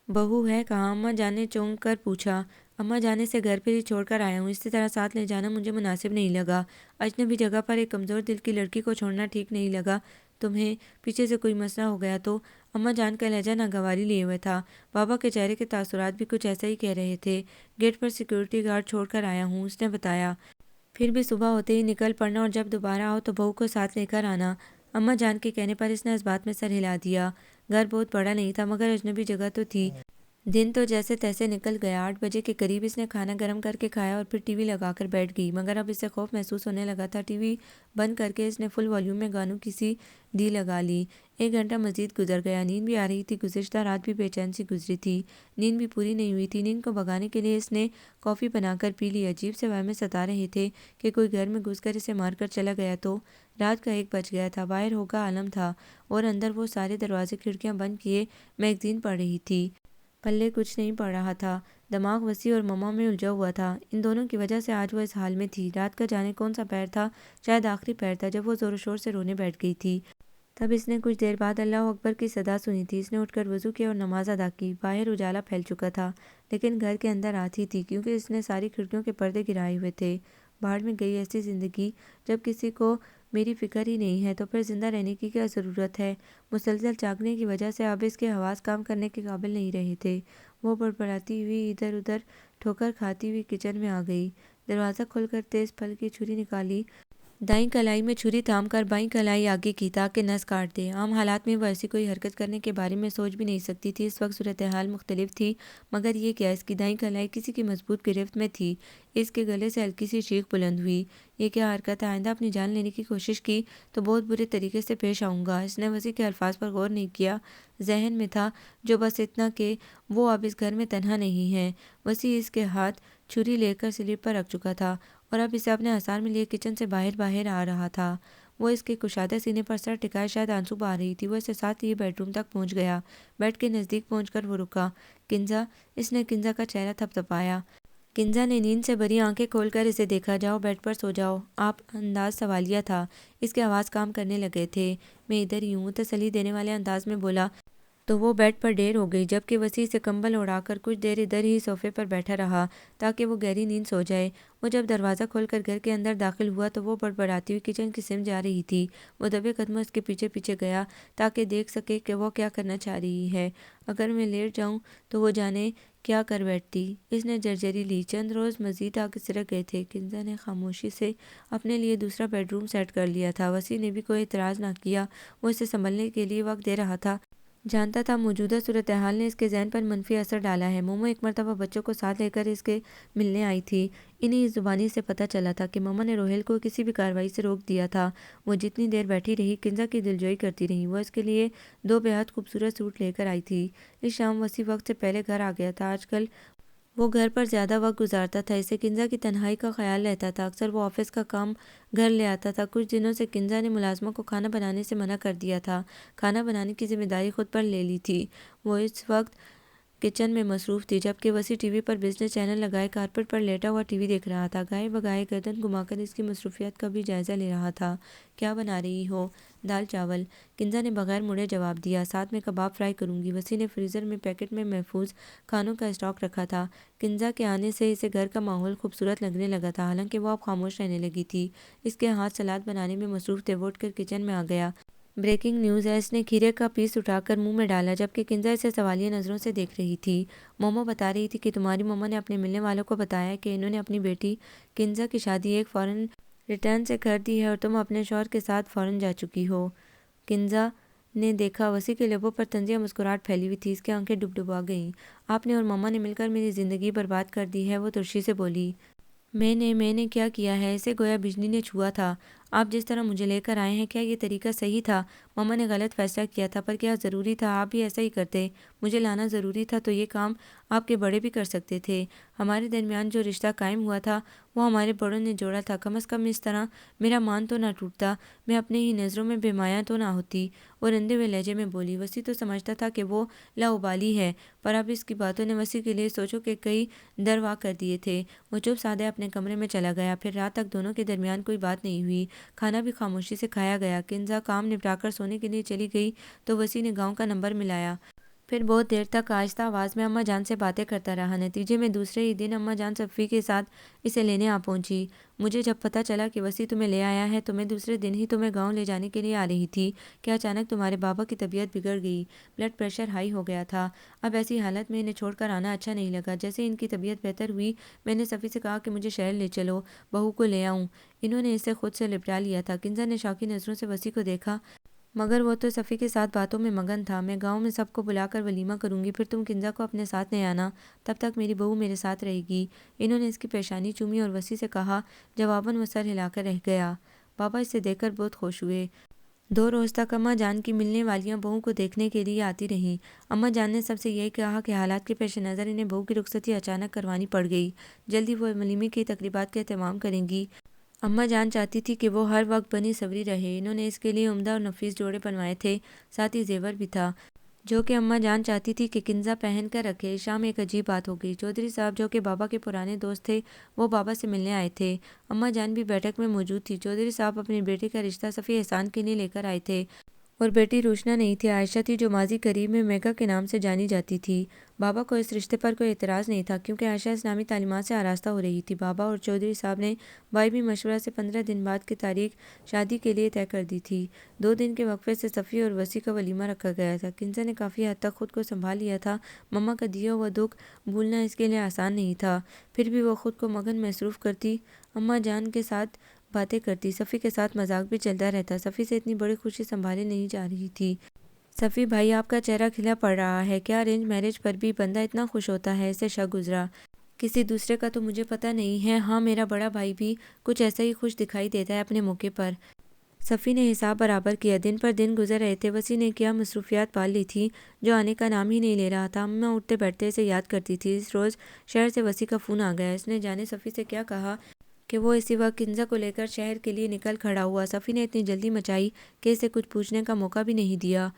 بہو ہے کہاں؟ اماں جان نے چونک کر پوچھا۔ اماں جان اسے گھر پہ ہی چھوڑ کر آیا ہوں، اسی طرح ساتھ لے جانا مجھے مناسب نہیں لگا۔ اجنبی جگہ پر ایک کمزور دل کی لڑکی کو چھوڑنا ٹھیک نہیں لگا۔ تمہیں پیچھے سے کوئی مسئلہ ہو گیا تو؟ اماں جان کا لہجہ ناگواری لیے ہوئے تھا۔ بابا کے چہرے کے تاثرات بھی کچھ ایسا ہی کہہ رہے تھے۔ گیٹ پر سیکورٹی گارڈ چھوڑ کر آیا ہوں، اس نے بتایا۔ پھر بھی صبح ہوتے ہی نکل پڑنا، اور جب دوبارہ آؤ تو بہو کو ساتھ لے کر آنا۔ اماں جان کے کہنے پر اس نے اس بات میں سر ہلا دیا۔ گھر بہت بڑا نہیں تھا، مگر اجنبی جگہ تو تھی۔ دن تو جیسے تیسے نکل گیا۔ 8 بجے کے قریب اس نے کھانا گرم کر کے کھایا اور پھر ٹی وی لگا کر بیٹھ گئی، مگر اب اسے خوف محسوس ہونے لگا تھا۔ ٹی وی بند کر کے اس نے فل والیوم میں گانوں کی سی ڈی لگا لی۔ 1 گھنٹہ مزید گزر گیا، نیند بھی آ رہی تھی۔ گزشتہ رات بھی بے چین سی گزری تھی، نیند بھی پوری نہیں ہوئی تھی۔ نیند کو بھگانے کے لیے اس نے کافی بنا کر پی لی۔ عجیب سے وہمیں ستا رہے تھے کہ کوئی گھر میں گھس کر اسے مار کر چلا گیا تو۔ رات کا 1 بج گیا تھا، باہر ہوگا عالم تھا اور اندر وہ سارے دروازے کھڑکیاں بند کیے میگزین پڑھ رہی تھی۔ پلے کچھ نہیں پڑ رہا تھا، دماغ وسیع اور مما میں الجھا ہوا تھا۔ ان دونوں کی وجہ سے آج وہ اس حال میں تھی۔ رات کا جانے کون سا پہر تھا، شاید آخری پہر تھا جب وہ زور و شور سے رونے بیٹھ گئی تھی۔ تب اس نے کچھ دیر بعد اللہ اکبر کی صدا سنی تھی۔ اس نے اٹھ کر وضو کیا اور نماز ادا کی۔ باہر اجالا پھیل چکا تھا لیکن گھر کے اندر رات ہی تھی کیونکہ اس نے ساری کھڑکیوں کے پردے گرائے ہوئے تھے۔ بھاڑ میں گئی ایسی زندگی، جب کسی کو میری فکر ہی نہیں ہے تو پھر زندہ رہنے کی کیا ضرورت ہے۔ مسلسل جاگنے کی وجہ سے اب اس کے حواس کام کرنے کے قابل نہیں رہے تھے۔ وہ بڑبڑاتی ہوئی ادھر ادھر ٹھوکر کھاتی ہوئی کچن میں آ گئی۔ دروازہ کھول کر تیز پھل کی چھری نکالی، دائیں کلائی میں چھری تھام کر بائیں کلائی آگے کی تاکہ نس کاٹ دے۔ عام حالات میں وہ ایسی کوئی حرکت کرنے کے بارے میں سوچ بھی نہیں سکتی تھی۔ اس وقت صورتحال مختلف تھی، مگر یہ کیا، اس کی دائیں کلائی کسی کی مضبوط گرفت میں تھی۔ اس کے گلے سے ہلکی سی چیخ بلند ہوئی۔ یہ کیا حرکت ہے، آئندہ اپنی جان لینے کی کوشش کی تو بہت برے طریقے سے پیش آؤں گا۔ اس نے وسیع کے الفاظ پر غور نہیں کیا، ذہن میں تھا جو بس اتنا کہ وہ اب اس گھر میں تنہا نہیں ہے۔ وسیع اس کے ہاتھ چھری لے کر سلیب پر رکھ چکا تھا اور اب اسے اپنے آثار میں لیے کچن سے باہر آ رہا تھا۔ وہ اس کے کشادہ سینے پر سر ٹکائے شاید آنسو بہا رہی تھی۔ وہ اسے ساتھ لیے بیڈ روم تک پہنچ گیا۔ بیڈ کے نزدیک پہنچ کر وہ رکا۔ کنزا، اس نے کنزا کا چہرہ تھپتھپایا۔ کنزا نے نیند سے بھری آنکھیں کھول کر اسے دیکھا۔ جاؤ بیڈ پر سو جاؤ آپ، انداز سوالیہ تھا۔ اس کے آواز کام کرنے لگے تھے۔ میں ادھر ہی ہوں، وہ تسلی دینے والے انداز میں بولا تو وہ بیڈ پر ڈھیر ہو گئی، جبکہ وسیع سے کمبل اڑا کر کچھ دیر ادھر ہی صوفے پر بیٹھا رہا تاکہ وہ گہری نیند سو جائے۔ وہ جب دروازہ کھول کر گھر کے اندر داخل ہوا تو وہ بڑبڑاتی ہوئی کچن کی سمت جا رہی تھی۔ وہ دبے قدموں اس کے پیچھے پیچھے گیا تاکہ دیکھ سکے کہ وہ کیا کرنا چاہ رہی ہے۔ اگر میں لیٹ جاؤں تو وہ جانے کیا کر بیٹھتی۔ اس نے جرجری لی۔ چند روز مزید آگے سرک گئے تھے۔ کنزا نے خاموشی سے اپنے لیے دوسرا بیڈ روم سیٹ کر لیا تھا۔ وسیع نے بھی کوئی اعتراض نہ کیا۔ وہ اسے سنبھلنے کے لیے وقت دے رہا تھا، جانتا تھا موجودہ صورتحال نے اس کے ذہن پر منفی اثر ڈالا ہے۔ مومو ایک مرتبہ بچوں کو ساتھ لے کر اس کے ملنے آئی تھی۔ انہیں اس زبانی سے پتہ چلا تھا کہ مما نے روہیل کو کسی بھی کارروائی سے روک دیا تھا۔ وہ جتنی دیر بیٹھی رہی، کنزا کی دلجوئی کرتی رہی۔ وہ اس کے لیے 2 بے حد خوبصورت سوٹ لے کر آئی تھی۔ اس شام وسیع وقت سے پہلے گھر آ گیا تھا۔ آج کل وہ گھر پر زیادہ وقت گزارتا تھا۔ اسے کنزا کی تنہائی کا خیال رہتا تھا۔ اکثر وہ آفس کا کام گھر لے آتا تھا۔ کچھ دنوں سے کنزا نے ملازموں کو کھانا بنانے سے منع کر دیا تھا، کھانا بنانے کی ذمہ داری خود پر لے لی تھی۔ وہ اس وقت کچن میں مصروف تھی، جبکہ وسیع ٹی وی پر بزنس چینل لگائے کارپٹ پر لیٹا ہوا ٹی وی دیکھ رہا تھا۔ گائے بگائے گردن گھما کر اس کی مصروفیات کا بھی جائزہ لے رہا تھا۔ کیا بنا رہی ہو؟ دال چاول، کنزا نے بغیر مڑے جواب دیا۔ ساتھ میں کباب فرائی کروں گی۔ وسیع نے فریزر میں پیکٹ میں محفوظ کھانوں کا اسٹاک رکھا تھا۔ کنزا کے آنے سے اسے گھر کا ماحول خوبصورت لگنے لگا تھا، حالانکہ وہ اب خاموش رہنے لگی تھی۔ اس کے ہاتھ سلاد بنانے میں مصروف تھے۔ وہ اٹھ کر کچن میں آ گیا۔ بریکنگ نیوز ہے، اس نے کھیرے کا پیس اٹھا کر منہ میں ڈالا، جبکہ کنزا اسے سوالیہ نظروں سے دیکھ رہی تھی۔ مومو بتا رہی تھی کہ تمہاری مما نے اپنے ملنے والوں کو بتایا کہ انہوں نے اپنی بیٹی کنزا کی شادی ایک فارن ریٹرن سے کر دی ہے اور تم اپنے شوہر کے ساتھ فارن جا چکی ہو۔ کنزا نے دیکھا، وسیع کے لبوں پر طنزیہ مسکراہٹ پھیلی ہوئی تھی۔ اس کی آنکھیں ڈبڈبا گئیں۔ آپ نے اور مما نے مل کر میری زندگی برباد کر دی ہے، وہ ترشی سے بولی۔ میں نے کیا کیا ہے؟ اسے گویا بجلی نے چھوا تھا۔ آپ جس طرح مجھے لے کر آئے ہیں، کیا یہ طریقہ صحیح تھا؟ مما نے غلط فیصلہ کیا تھا، پر کیا ضروری تھا آپ بھی ایسا ہی کرتے؟ مجھے لانا ضروری تھا تو یہ کام آپ کے بڑے بھی کر سکتے تھے۔ ہمارے درمیان جو رشتہ قائم ہوا تھا وہ ہمارے بڑوں نے جوڑا تھا، کم از کم اس طرح میرا مان تو نہ ٹوٹتا، میں اپنے ہی نظروں میں بے مایہ تو نہ ہوتی۔ اور اندھے ہوئے لہجے میں بولی۔ وسیع تو سمجھتا تھا کہ وہ لاابالی ہے، پر اب اس کی باتوں نے وسیع کے لیے سوچوں کے کئی در وا کر دیے تھے۔ وہ چپ سادھے اپنے کمرے میں چلا گیا۔ پھر رات تک دونوں کے درمیان کوئی بات نہیں ہوئی۔ کھانا بھی خاموشی سے کھایا گیا۔ کنزا کام نپٹا کر سونے کے لیے چلی گئی تو وسیع نے گاؤں کا نمبر ملایا۔ پھر بہت دیر تک آہستہ آواز میں اماں جان سے باتیں کرتا رہا۔ نتیجے میں دوسرے ہی دن اماں جان صفی کے ساتھ اسے لینے آ پہنچی۔ مجھے جب پتہ چلا کہ وسیع تمہیں لے آیا ہے تو میں دوسرے دن ہی تمہیں گاؤں لے جانے کے لیے آ رہی تھی کہ اچانک تمہارے بابا کی طبیعت بگڑ گئی، بلڈ پریشر ہائی ہو گیا تھا۔ اب ایسی حالت میں انہیں چھوڑ کر آنا اچھا نہیں لگا۔ جیسے ان کی طبیعت بہتر ہوئی، میں نے صفی سے کہا کہ مجھے شہر لے چلو، بہو کو لے آؤں۔ انہوں نے اسے خود سے لپٹا لیا تھا۔ کنزا نے شوقی نظروں سے وسیع کو دیکھا۔ مگر وہ تو صفی کے ساتھ باتوں میں مگن تھا۔ میں گاؤں میں سب کو بلا کر ولیمہ کروں گی، پھر تم کنزا کو اپنے ساتھ لے آنا، تب تک میری بہو میرے ساتھ رہے گی۔ انہوں نے اس کی پیشانی چومی اور وسیع سے کہا۔ جواباً وہ سر ہلا کر رہ گیا۔ بابا اسے دیکھ کر بہت خوش ہوئے۔ 2 روز تک اماں جان کی ملنے والیاں بہو کو دیکھنے کے لیے آتی رہیں۔ اماں جان نے سب سے یہی کہا کہ حالات کے پیش نظر انہیں بہو کی رخصتی اچانک کروانی پڑ گئی، جلدی وہ ولیمے کی تقریبات کا اہتمام کریں گی۔ اماں جان چاہتی تھی کہ وہ ہر وقت بنی سنوری رہے۔ انہوں نے اس کے لیے عمدہ اور نفیس جوڑے بنوائے تھے، ساتھ ہی زیور بھی تھا جو کہ اماں جان چاہتی تھی کہ کنزا پہن کر رکھے۔ شام ایک عجیب بات ہو گئی۔ چودھری صاحب جو کہ بابا کے پرانے دوست تھے، وہ بابا سے ملنے آئے تھے۔ اماں جان بھی بیٹھک میں موجود تھی۔ چودھری صاحب اپنی بیٹی کا رشتہ صفی احسان کے لیے لے کر آئے تھے، اور بیٹی روشنا نہیں تھی، عائشہ تھی، جو ماضی قریب میں میگا کے نام سے جانی جاتی تھی۔ بابا کو اس رشتے پر کوئی اعتراض نہیں تھا، کیونکہ عائشہ اسلامی تعلیمات سے آراستہ ہو رہی تھی۔ بابا اور چودھری صاحب نے باہمی مشورہ سے 15 دن بعد کی تاریخ شادی کے لیے طے کر دی تھی۔ 2 دن کے وقفے سے صفی اور وسیع کا ولیمہ رکھا گیا تھا۔ کنزا نے کافی حد تک خود کو سنبھال لیا تھا۔ مما کا دیا ہوا دکھ بھولنا اس کے لیے آسان نہیں تھا، پھر بھی وہ خود کو مگن محسوس کرتی، اماں جان کے ساتھ باتیں کرتی، صفی کے ساتھ مذاق بھی چلتا رہتا۔ صفی سے اتنی بڑی خوشی سنبھالی نہیں جا رہی تھی۔ صفی بھائی، آپ کا چہرہ کھلا پڑ رہا ہے۔ کیا ارینج میرج پر بھی بندہ اتنا خوش ہوتا ہے؟ اسے شک گزرا۔ کسی دوسرے کا تو مجھے پتہ نہیں ہے، ہاں میرا بڑا بھائی بھی کچھ ایسا ہی خوش دکھائی دیتا ہے اپنے موقع پر۔ صفی نے حساب برابر کیا۔ دن پر دن گزر رہے تھے۔ وسیع نے کیا مصروفیات پال لی تھی، جو آنے کا نام ہی نہیں لے رہا تھا۔ اماں اٹھتے بیٹھتے اسے یاد کرتی تھی۔ اس روز شہر سے وسیع کا فون آ گیا۔ اس نے جانے صفی سے کیا کہا کہ وہ اسی وقت کنزا کو لے کر شہر کے لیے نکل کھڑا ہوا۔ صفی نے اتنی جلدی مچائی کہ اسے کچھ پوچھنے کا موقع بھی نہیں دیا۔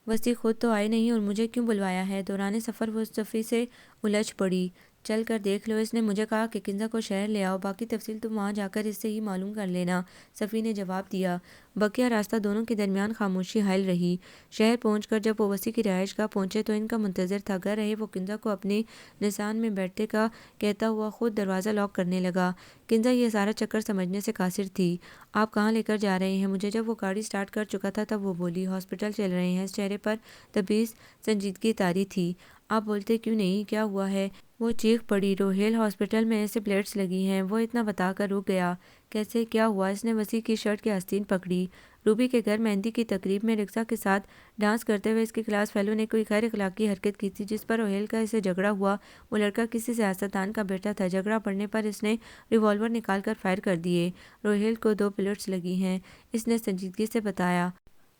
وسیع خود تو آئے نہیں اور مجھے کیوں بلوایا ہے؟ دوران سفر وہ صفی سے الجھ پڑی۔ چل کر دیکھ لو، اس نے مجھے کہا کہ کنزا کو شہر لے آؤ، باقی تفصیل تم وہاں جا کر اس سے ہی معلوم کر لینا، صفی نے جواب دیا۔ بقیہ راستہ دونوں کے درمیان خاموشی حائل رہی۔ شہر پہنچ کر جب وہ وسیع کی رہائش گاہ پہنچے تو ان کا منتظر تھا۔ گھر رہے وہ کنزا کو اپنے نسان میں بیٹھنے کا کہتا ہوا خود دروازہ لاک کرنے لگا۔ کنزا یہ سارا چکر سمجھنے سے قاصر تھی۔ آپ کہاں لے کر جا رہے ہیں مجھے؟ جب وہ گاڑی سٹارٹ کر چکا تھا تب وہ بولی، ہاسپٹل چل رہے ہیں۔ اس چہرے پر تبریز سنجیدگی طاری تھی۔ آپ بولتے کیوں نہیں؟ کیا ہوا ہے؟ وہ چیخ پڑی، روہیل ہاسپٹل میں ایسے پلیٹس لگی ہیں۔ وہ اتنا بتا کر رک گیا۔ کیسے؟ کیا ہوا؟ اس نے وسیع کی شرٹ کی آستین پکڑی۔ روبی کے گھر مہندی کی تقریب میں رکسا کے ساتھ ڈانس کرتے ہوئے اس کے کلاس فیلو نے کوئی غیر اخلاقی حرکت کی تھی، جس پر روہیل کا اسے جھگڑا ہوا۔ وہ لڑکا کسی سیاستدان کا بیٹا تھا۔ جھگڑا بڑھنے پر اس نے ریوالور نکال کر فائر کر دیے۔ روہیل کو 2 پلیٹس لگی ہیں، اس نے سنجیدگی سے بتایا۔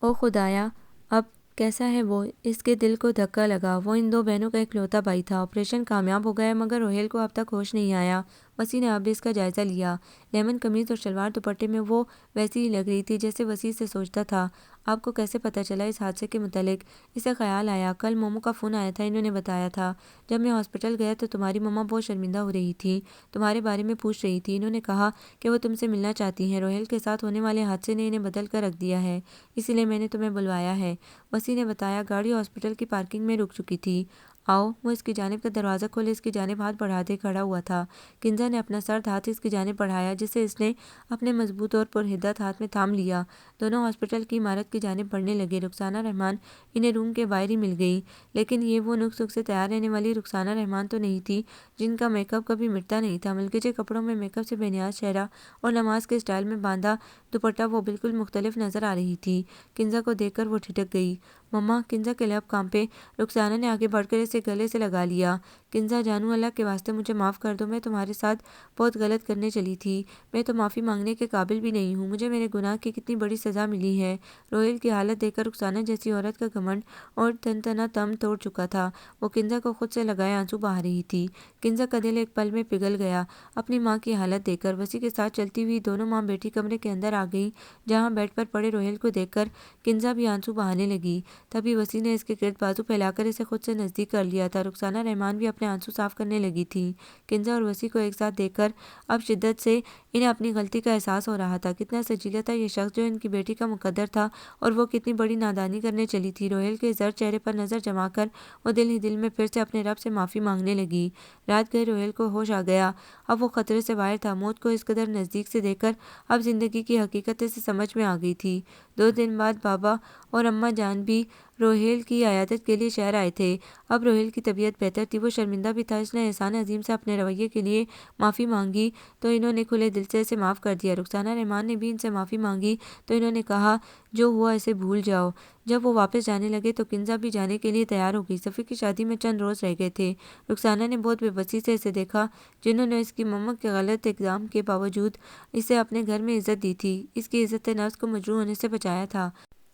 او خدایا، اب کیسا ہے وہ؟ اس کے دل کو دھکا لگا۔ وہ ان 2 بہنوں کا اکلوتا بھائی تھا۔ آپریشن کامیاب ہو گیا مگر روہیل کو اب تک ہوش نہیں آیا۔ وسیع نے اب بھی اس کا جائزہ لیا۔ لیمن قمیض اور شلوار دوپٹے میں وہ ویسی ہی لگ رہی تھی جیسے وسیع سے سوچتا تھا۔ آپ کو کیسے پتہ چلا اس حادثے کے متعلق؟ اسے خیال آیا، کل مومو کا فون آیا تھا، انہوں نے بتایا تھا۔ جب میں ہاسپٹل گیا تو تمہاری مما بہت شرمندہ ہو رہی تھی، تمہارے بارے میں پوچھ رہی تھی۔ انہوں نے کہا کہ وہ تم سے ملنا چاہتی ہیں۔ روہیل کے ساتھ ہونے والے حادثے نے انہیں بدل کر رکھ دیا ہے، اسی لیے میں نے تمہیں بلوایا ہے، وسیع نے بتایا۔ گاڑی ہاسپٹل کی پارکنگ میں رک چکی تھی۔ آؤ۔ وہ اس کی جانب کا دروازہ کھولے اس کی جانب ہاتھ بڑھاتے کھڑا ہوا تھا۔ کنزا نے اپنا سرد ہاتھ اس کی جانب بڑھایا، جسے اس نے اپنے مضبوط اور پرحدت ہاتھ میں تھام لیا۔ دونوں ہاسپٹل کی عمارت کی جانب بڑھنے لگے۔ رخسانہ رحمان انہیں روم کے باہر ہی مل گئی، لیکن یہ وہ نک سک سے تیار رہنے والی رخسانہ رحمان تو نہیں تھی جن کا میک اپ کبھی مٹتا نہیں تھا۔ ملکچے کپڑوں میں میک اپ سے بے نیاز چہرہ اور نماز کے اسٹائل میں باندھا دوپٹہ وہ بالکل مختلف نظر آ رہی تھی۔ کنزا کو دیکھ کر وہ ٹھٹک گئی۔ مما، کنزا کے لب کانپے۔ رخسانہ نے آگے بڑھ کر اسے گلے سے لگا لیا۔ کنزا جانو، اللہ کے واسطے مجھے معاف کر دو، میں تمہارے ساتھ بہت غلط کرنے چلی تھی، میں تو معافی مانگنے کے قابل بھی نہیں ہوں، مجھے میرے گناہ کی کتنی بڑی سزا ملی ہے۔ روہیل کی حالت دیکھ کر رخسانہ جیسی عورت کا گھمنڈ اور تنتنا تم توڑ چکا تھا۔ وہ کنزا کو خود سے لگائے آنسو بہا رہی تھی۔ کنزا کا دل ایک پل میں پگھل گیا اپنی ماں کی حالت دیکھ کر۔ وسیع کے ساتھ چلتی ہوئی دونوں ماں بیٹی کمرے کے اندر آ گئیں، جہاں بیڈ پر پڑے روہیل کو دیکھ کر کنزا بھی آنسو بہانے لگی۔ تبھی وسیع نے اس کے گرد بازو پھیلا کر اسے خود سے نزدیک کر لیا تھا۔ رخسانہ رحمان بھی اپنے آنسو صاف کرنے لگی تھی۔ کنزا اور وسیع کو ایک ساتھ دیکھ کر اب شدت سے انہیں اپنی غلطی کا احساس ہو رہا تھا۔ کتنا سجیلا تھا یہ شخص جو ان کی بیٹی کا مقدر تھا، اور وہ کتنی بڑی نادانی کرنے چلی تھی۔ روہیل کے زرد چہرے پر نظر جما کر وہ دل ہی دل میں پھر سے اپنے رب سے معافی مانگنے لگی۔ رات گئے روہیل کو ہوش آ گیا۔ اب وہ خطرے سے باہر تھا۔ موت کو اس قدر نزدیک سے دیکھ کر اب زندگی کی حقیقت اسے سمجھ میں آ گئی تھی۔ 2 دن بعد بابا اور اماں جان بھی روہیل کی عیادت کے لیے شہر آئے تھے۔ اب روہیل کی طبیعت بہتر تھی، وہ شرمندہ بھی تھا، اس نے احسان عظیم سے اپنے رویے کے لیے معافی مانگی تو انہوں نے کھلے دل سے اسے معاف کر دیا۔ رخسانہ رحمان نے بھی ان سے معافی مانگی تو انہوں نے کہا جو ہوا اسے بھول جاؤ۔ جب وہ واپس جانے لگے تو کنزا بھی جانے کے لیے تیار ہو گئی۔ صفی کی شادی میں چند روز رہ گئے تھے۔ رخسانہ نے بہت بے بسی سے اسے دیکھا، جنہوں نے اس کی مما کے غلط اقدام کے باوجود اسے اپنے گھر میں عزت دی تھی، اس کی عزت نفس کو مجروح ہونے سے بچایا تھا۔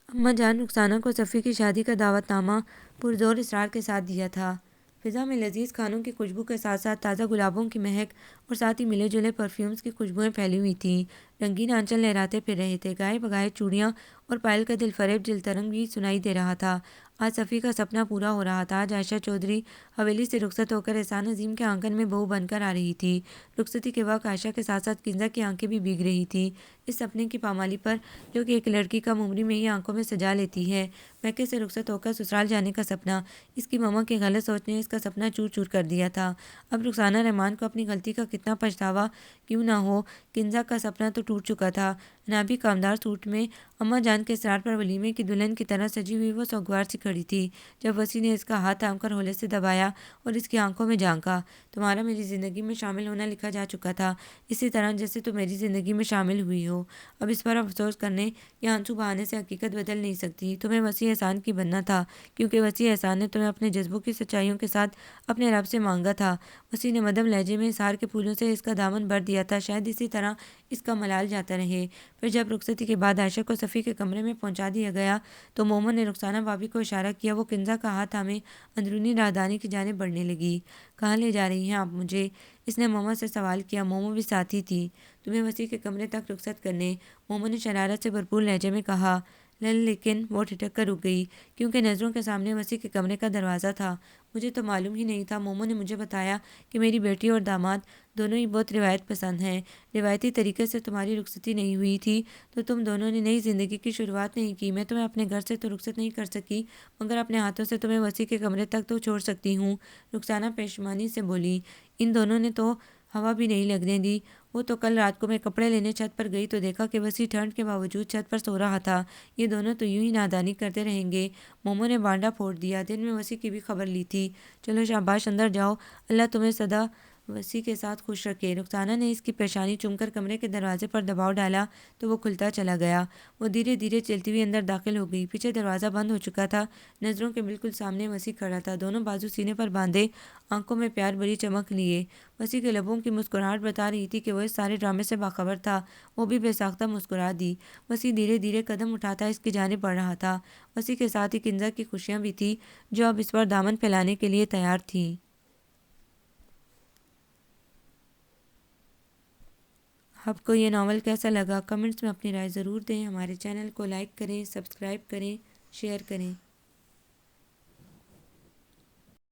اماں جان رخسانہ کو صفی کی شادی کا دعوت نامہ پرزور اصرار کے ساتھ دیا تھا۔ فضا میں لذیذ کھانوں کی خوشبو کے ساتھ ساتھ تازہ گلابوں کی مہک اور ساتھ ہی ملے جلے پرفیومز کی خوشبوئیں پھیلی ہوئی تھیں۔ رنگین آنچل لہراتے پھر رہے تھے، گائے بگائے چوڑیاں اور پائل کا دل فریب جل ترنگ بھی سنائی دے رہا تھا۔ آج صفی کا سپنا پورا ہو رہا تھا۔ آج عائشہ چودھری حویلی سے رخصت ہو کر احسان عظیم کے آنگن میں بہو بن کر آ رہی تھی۔ رخصتی کے وقت عائشہ کے ساتھ ساتھ کنزا کی آنکھیں بھی بھیگ رہی تھیں اس سپنے کی پامالی پر جو کہ ایک لڑکی کم عمری میں ہی آنکھوں میں سجا لیتی ہے۔ میکے سے رخصت ہو کر سسرال جانے کا سپنا، اس کی مما کی غلط سوچ نے اس کا سپنا چور چور کر دیا تھا۔ اب رخسانہ رحمان کو اپنی غلطی کا کتنا پچھتاوا کیوں نہ ہو، کنزا کا سپنا تو ٹوٹ چکا تھا۔ نابی کامدار سوٹ میں اماں جان کے اصرار پر ولیمے کی دلہن کی طرح سجی ہوئی وہ سوگوار سی کھڑی تھی جب وسیع نے اس کا ہاتھ تھام کر ہولے سے دبایا اور اس کی آنکھوں میں جھانکا۔ تمہارا میری زندگی میں شامل ہونا لکھا جا چکا تھا، اسی طرح جیسے تم میری زندگی میں شامل ہوئی ہو۔ اب اس پر افسوس کرنے یا آنسو بہانے سے حقیقت بدل نہیں سکتی۔ تمہیں وسیع احسان کی بننا تھا کیونکہ وسیع احسان نے تمہیں اپنے جذبوں کی سچائیوں کے ساتھ اپنے رب سے مانگا تھا۔ وسیع نے مدھم لہجے میں اظہار کے پھولوں سے اس کا دامن بھر دیا تھا، شاید اسی طرح اس کا ملال جاتا رہے۔ پھر جب رخصتی کے بعد عائشہ کو صفی کے کمرے میں پہنچا دیا گیا تو مومن نے رخسانہ بھابھی کو اشارہ کیا۔ وہ کنزا کا ہاتھ تھامے اندرونی راہدانی کی جانب بڑھنے لگی۔ کہاں لے جا رہی ہیں آپ مجھے؟ اس نے مومو سے سوال کیا۔ مومو بھی ساتھ ہی تھی۔ تمہیں وسیع کے کمرے تک رخصت کرنے، مومو نے شرارت سے بھرپور لہجے میں کہا۔ لیکن وہ ٹھٹک کر رک گئی کیونکہ نظروں کے سامنے وسیع کے کمرے کا دروازہ تھا۔ مجھے تو معلوم ہی نہیں تھا، مومو نے مجھے بتایا کہ میری بیٹی اور داماد دونوں ہی بہت روایت پسند ہیں۔ روایتی طریقے سے تمہاری رخصتی نہیں ہوئی تھی تو تم دونوں نے نئی زندگی کی شروعات نہیں کی۔ میں تمہیں اپنے گھر سے تو رخصت نہیں کر سکی مگر اپنے ہاتھوں سے تمہیں وسیع کے کمرے تک تو چھوڑ سکتی ہوں۔ رخسانہ پشیمانی سے بولی۔ ان دونوں نے تو ہوا بھی نہیں لگنے دی۔ وہ تو کل رات کو میں کپڑے لینے چھت پر گئی تو دیکھا کہ وسیع ٹھنڈ کے باوجود چھت پر سو رہا تھا۔ یہ دونوں تو یوں ہی نادانی کرتے رہیں گے۔ مومو نے بانڈا پھوڑ دیا۔ دن میں وسیع کی بھی خبر لی تھی۔ چلو شاباش، اندر جاؤ، اللہ تمہیں سدا وسیع کے ساتھ خوش رکھے۔ رخسانہ نے اس کی پیشانی چوم کر کمرے کے دروازے پر دباؤ ڈالا تو وہ کھلتا چلا گیا۔ وہ دھیرے دھیرے چلتی ہوئی اندر داخل ہو گئی۔ پیچھے دروازہ بند ہو چکا تھا۔ نظروں کے بالکل سامنے وسیع کھڑا تھا، دونوں بازو سینے پر باندھے، آنکھوں میں پیار بھری چمک لیے۔ وسیع کے لبوں کی مسکراہٹ بتا رہی تھی کہ وہ اس سارے ڈرامے سے باخبر تھا۔ وہ بھی بے ساختہ مسکرا دی۔ وسیع دھیرے دھیرے قدم اٹھاتا اس کی جانب بڑھ رہا تھا۔ وسیع کے ساتھ ہی کنزا کی خوشیاں بھی تھیں جو اب اس پر دامن پھیلانے کے لیے تیار تھیں۔ آپ کو یہ ناول کیسا لگا؟ کمنٹس میں اپنی رائے ضرور دیں۔ ہمارے چینل کو لائک کریں، سبسکرائب کریں، شیئر کریں۔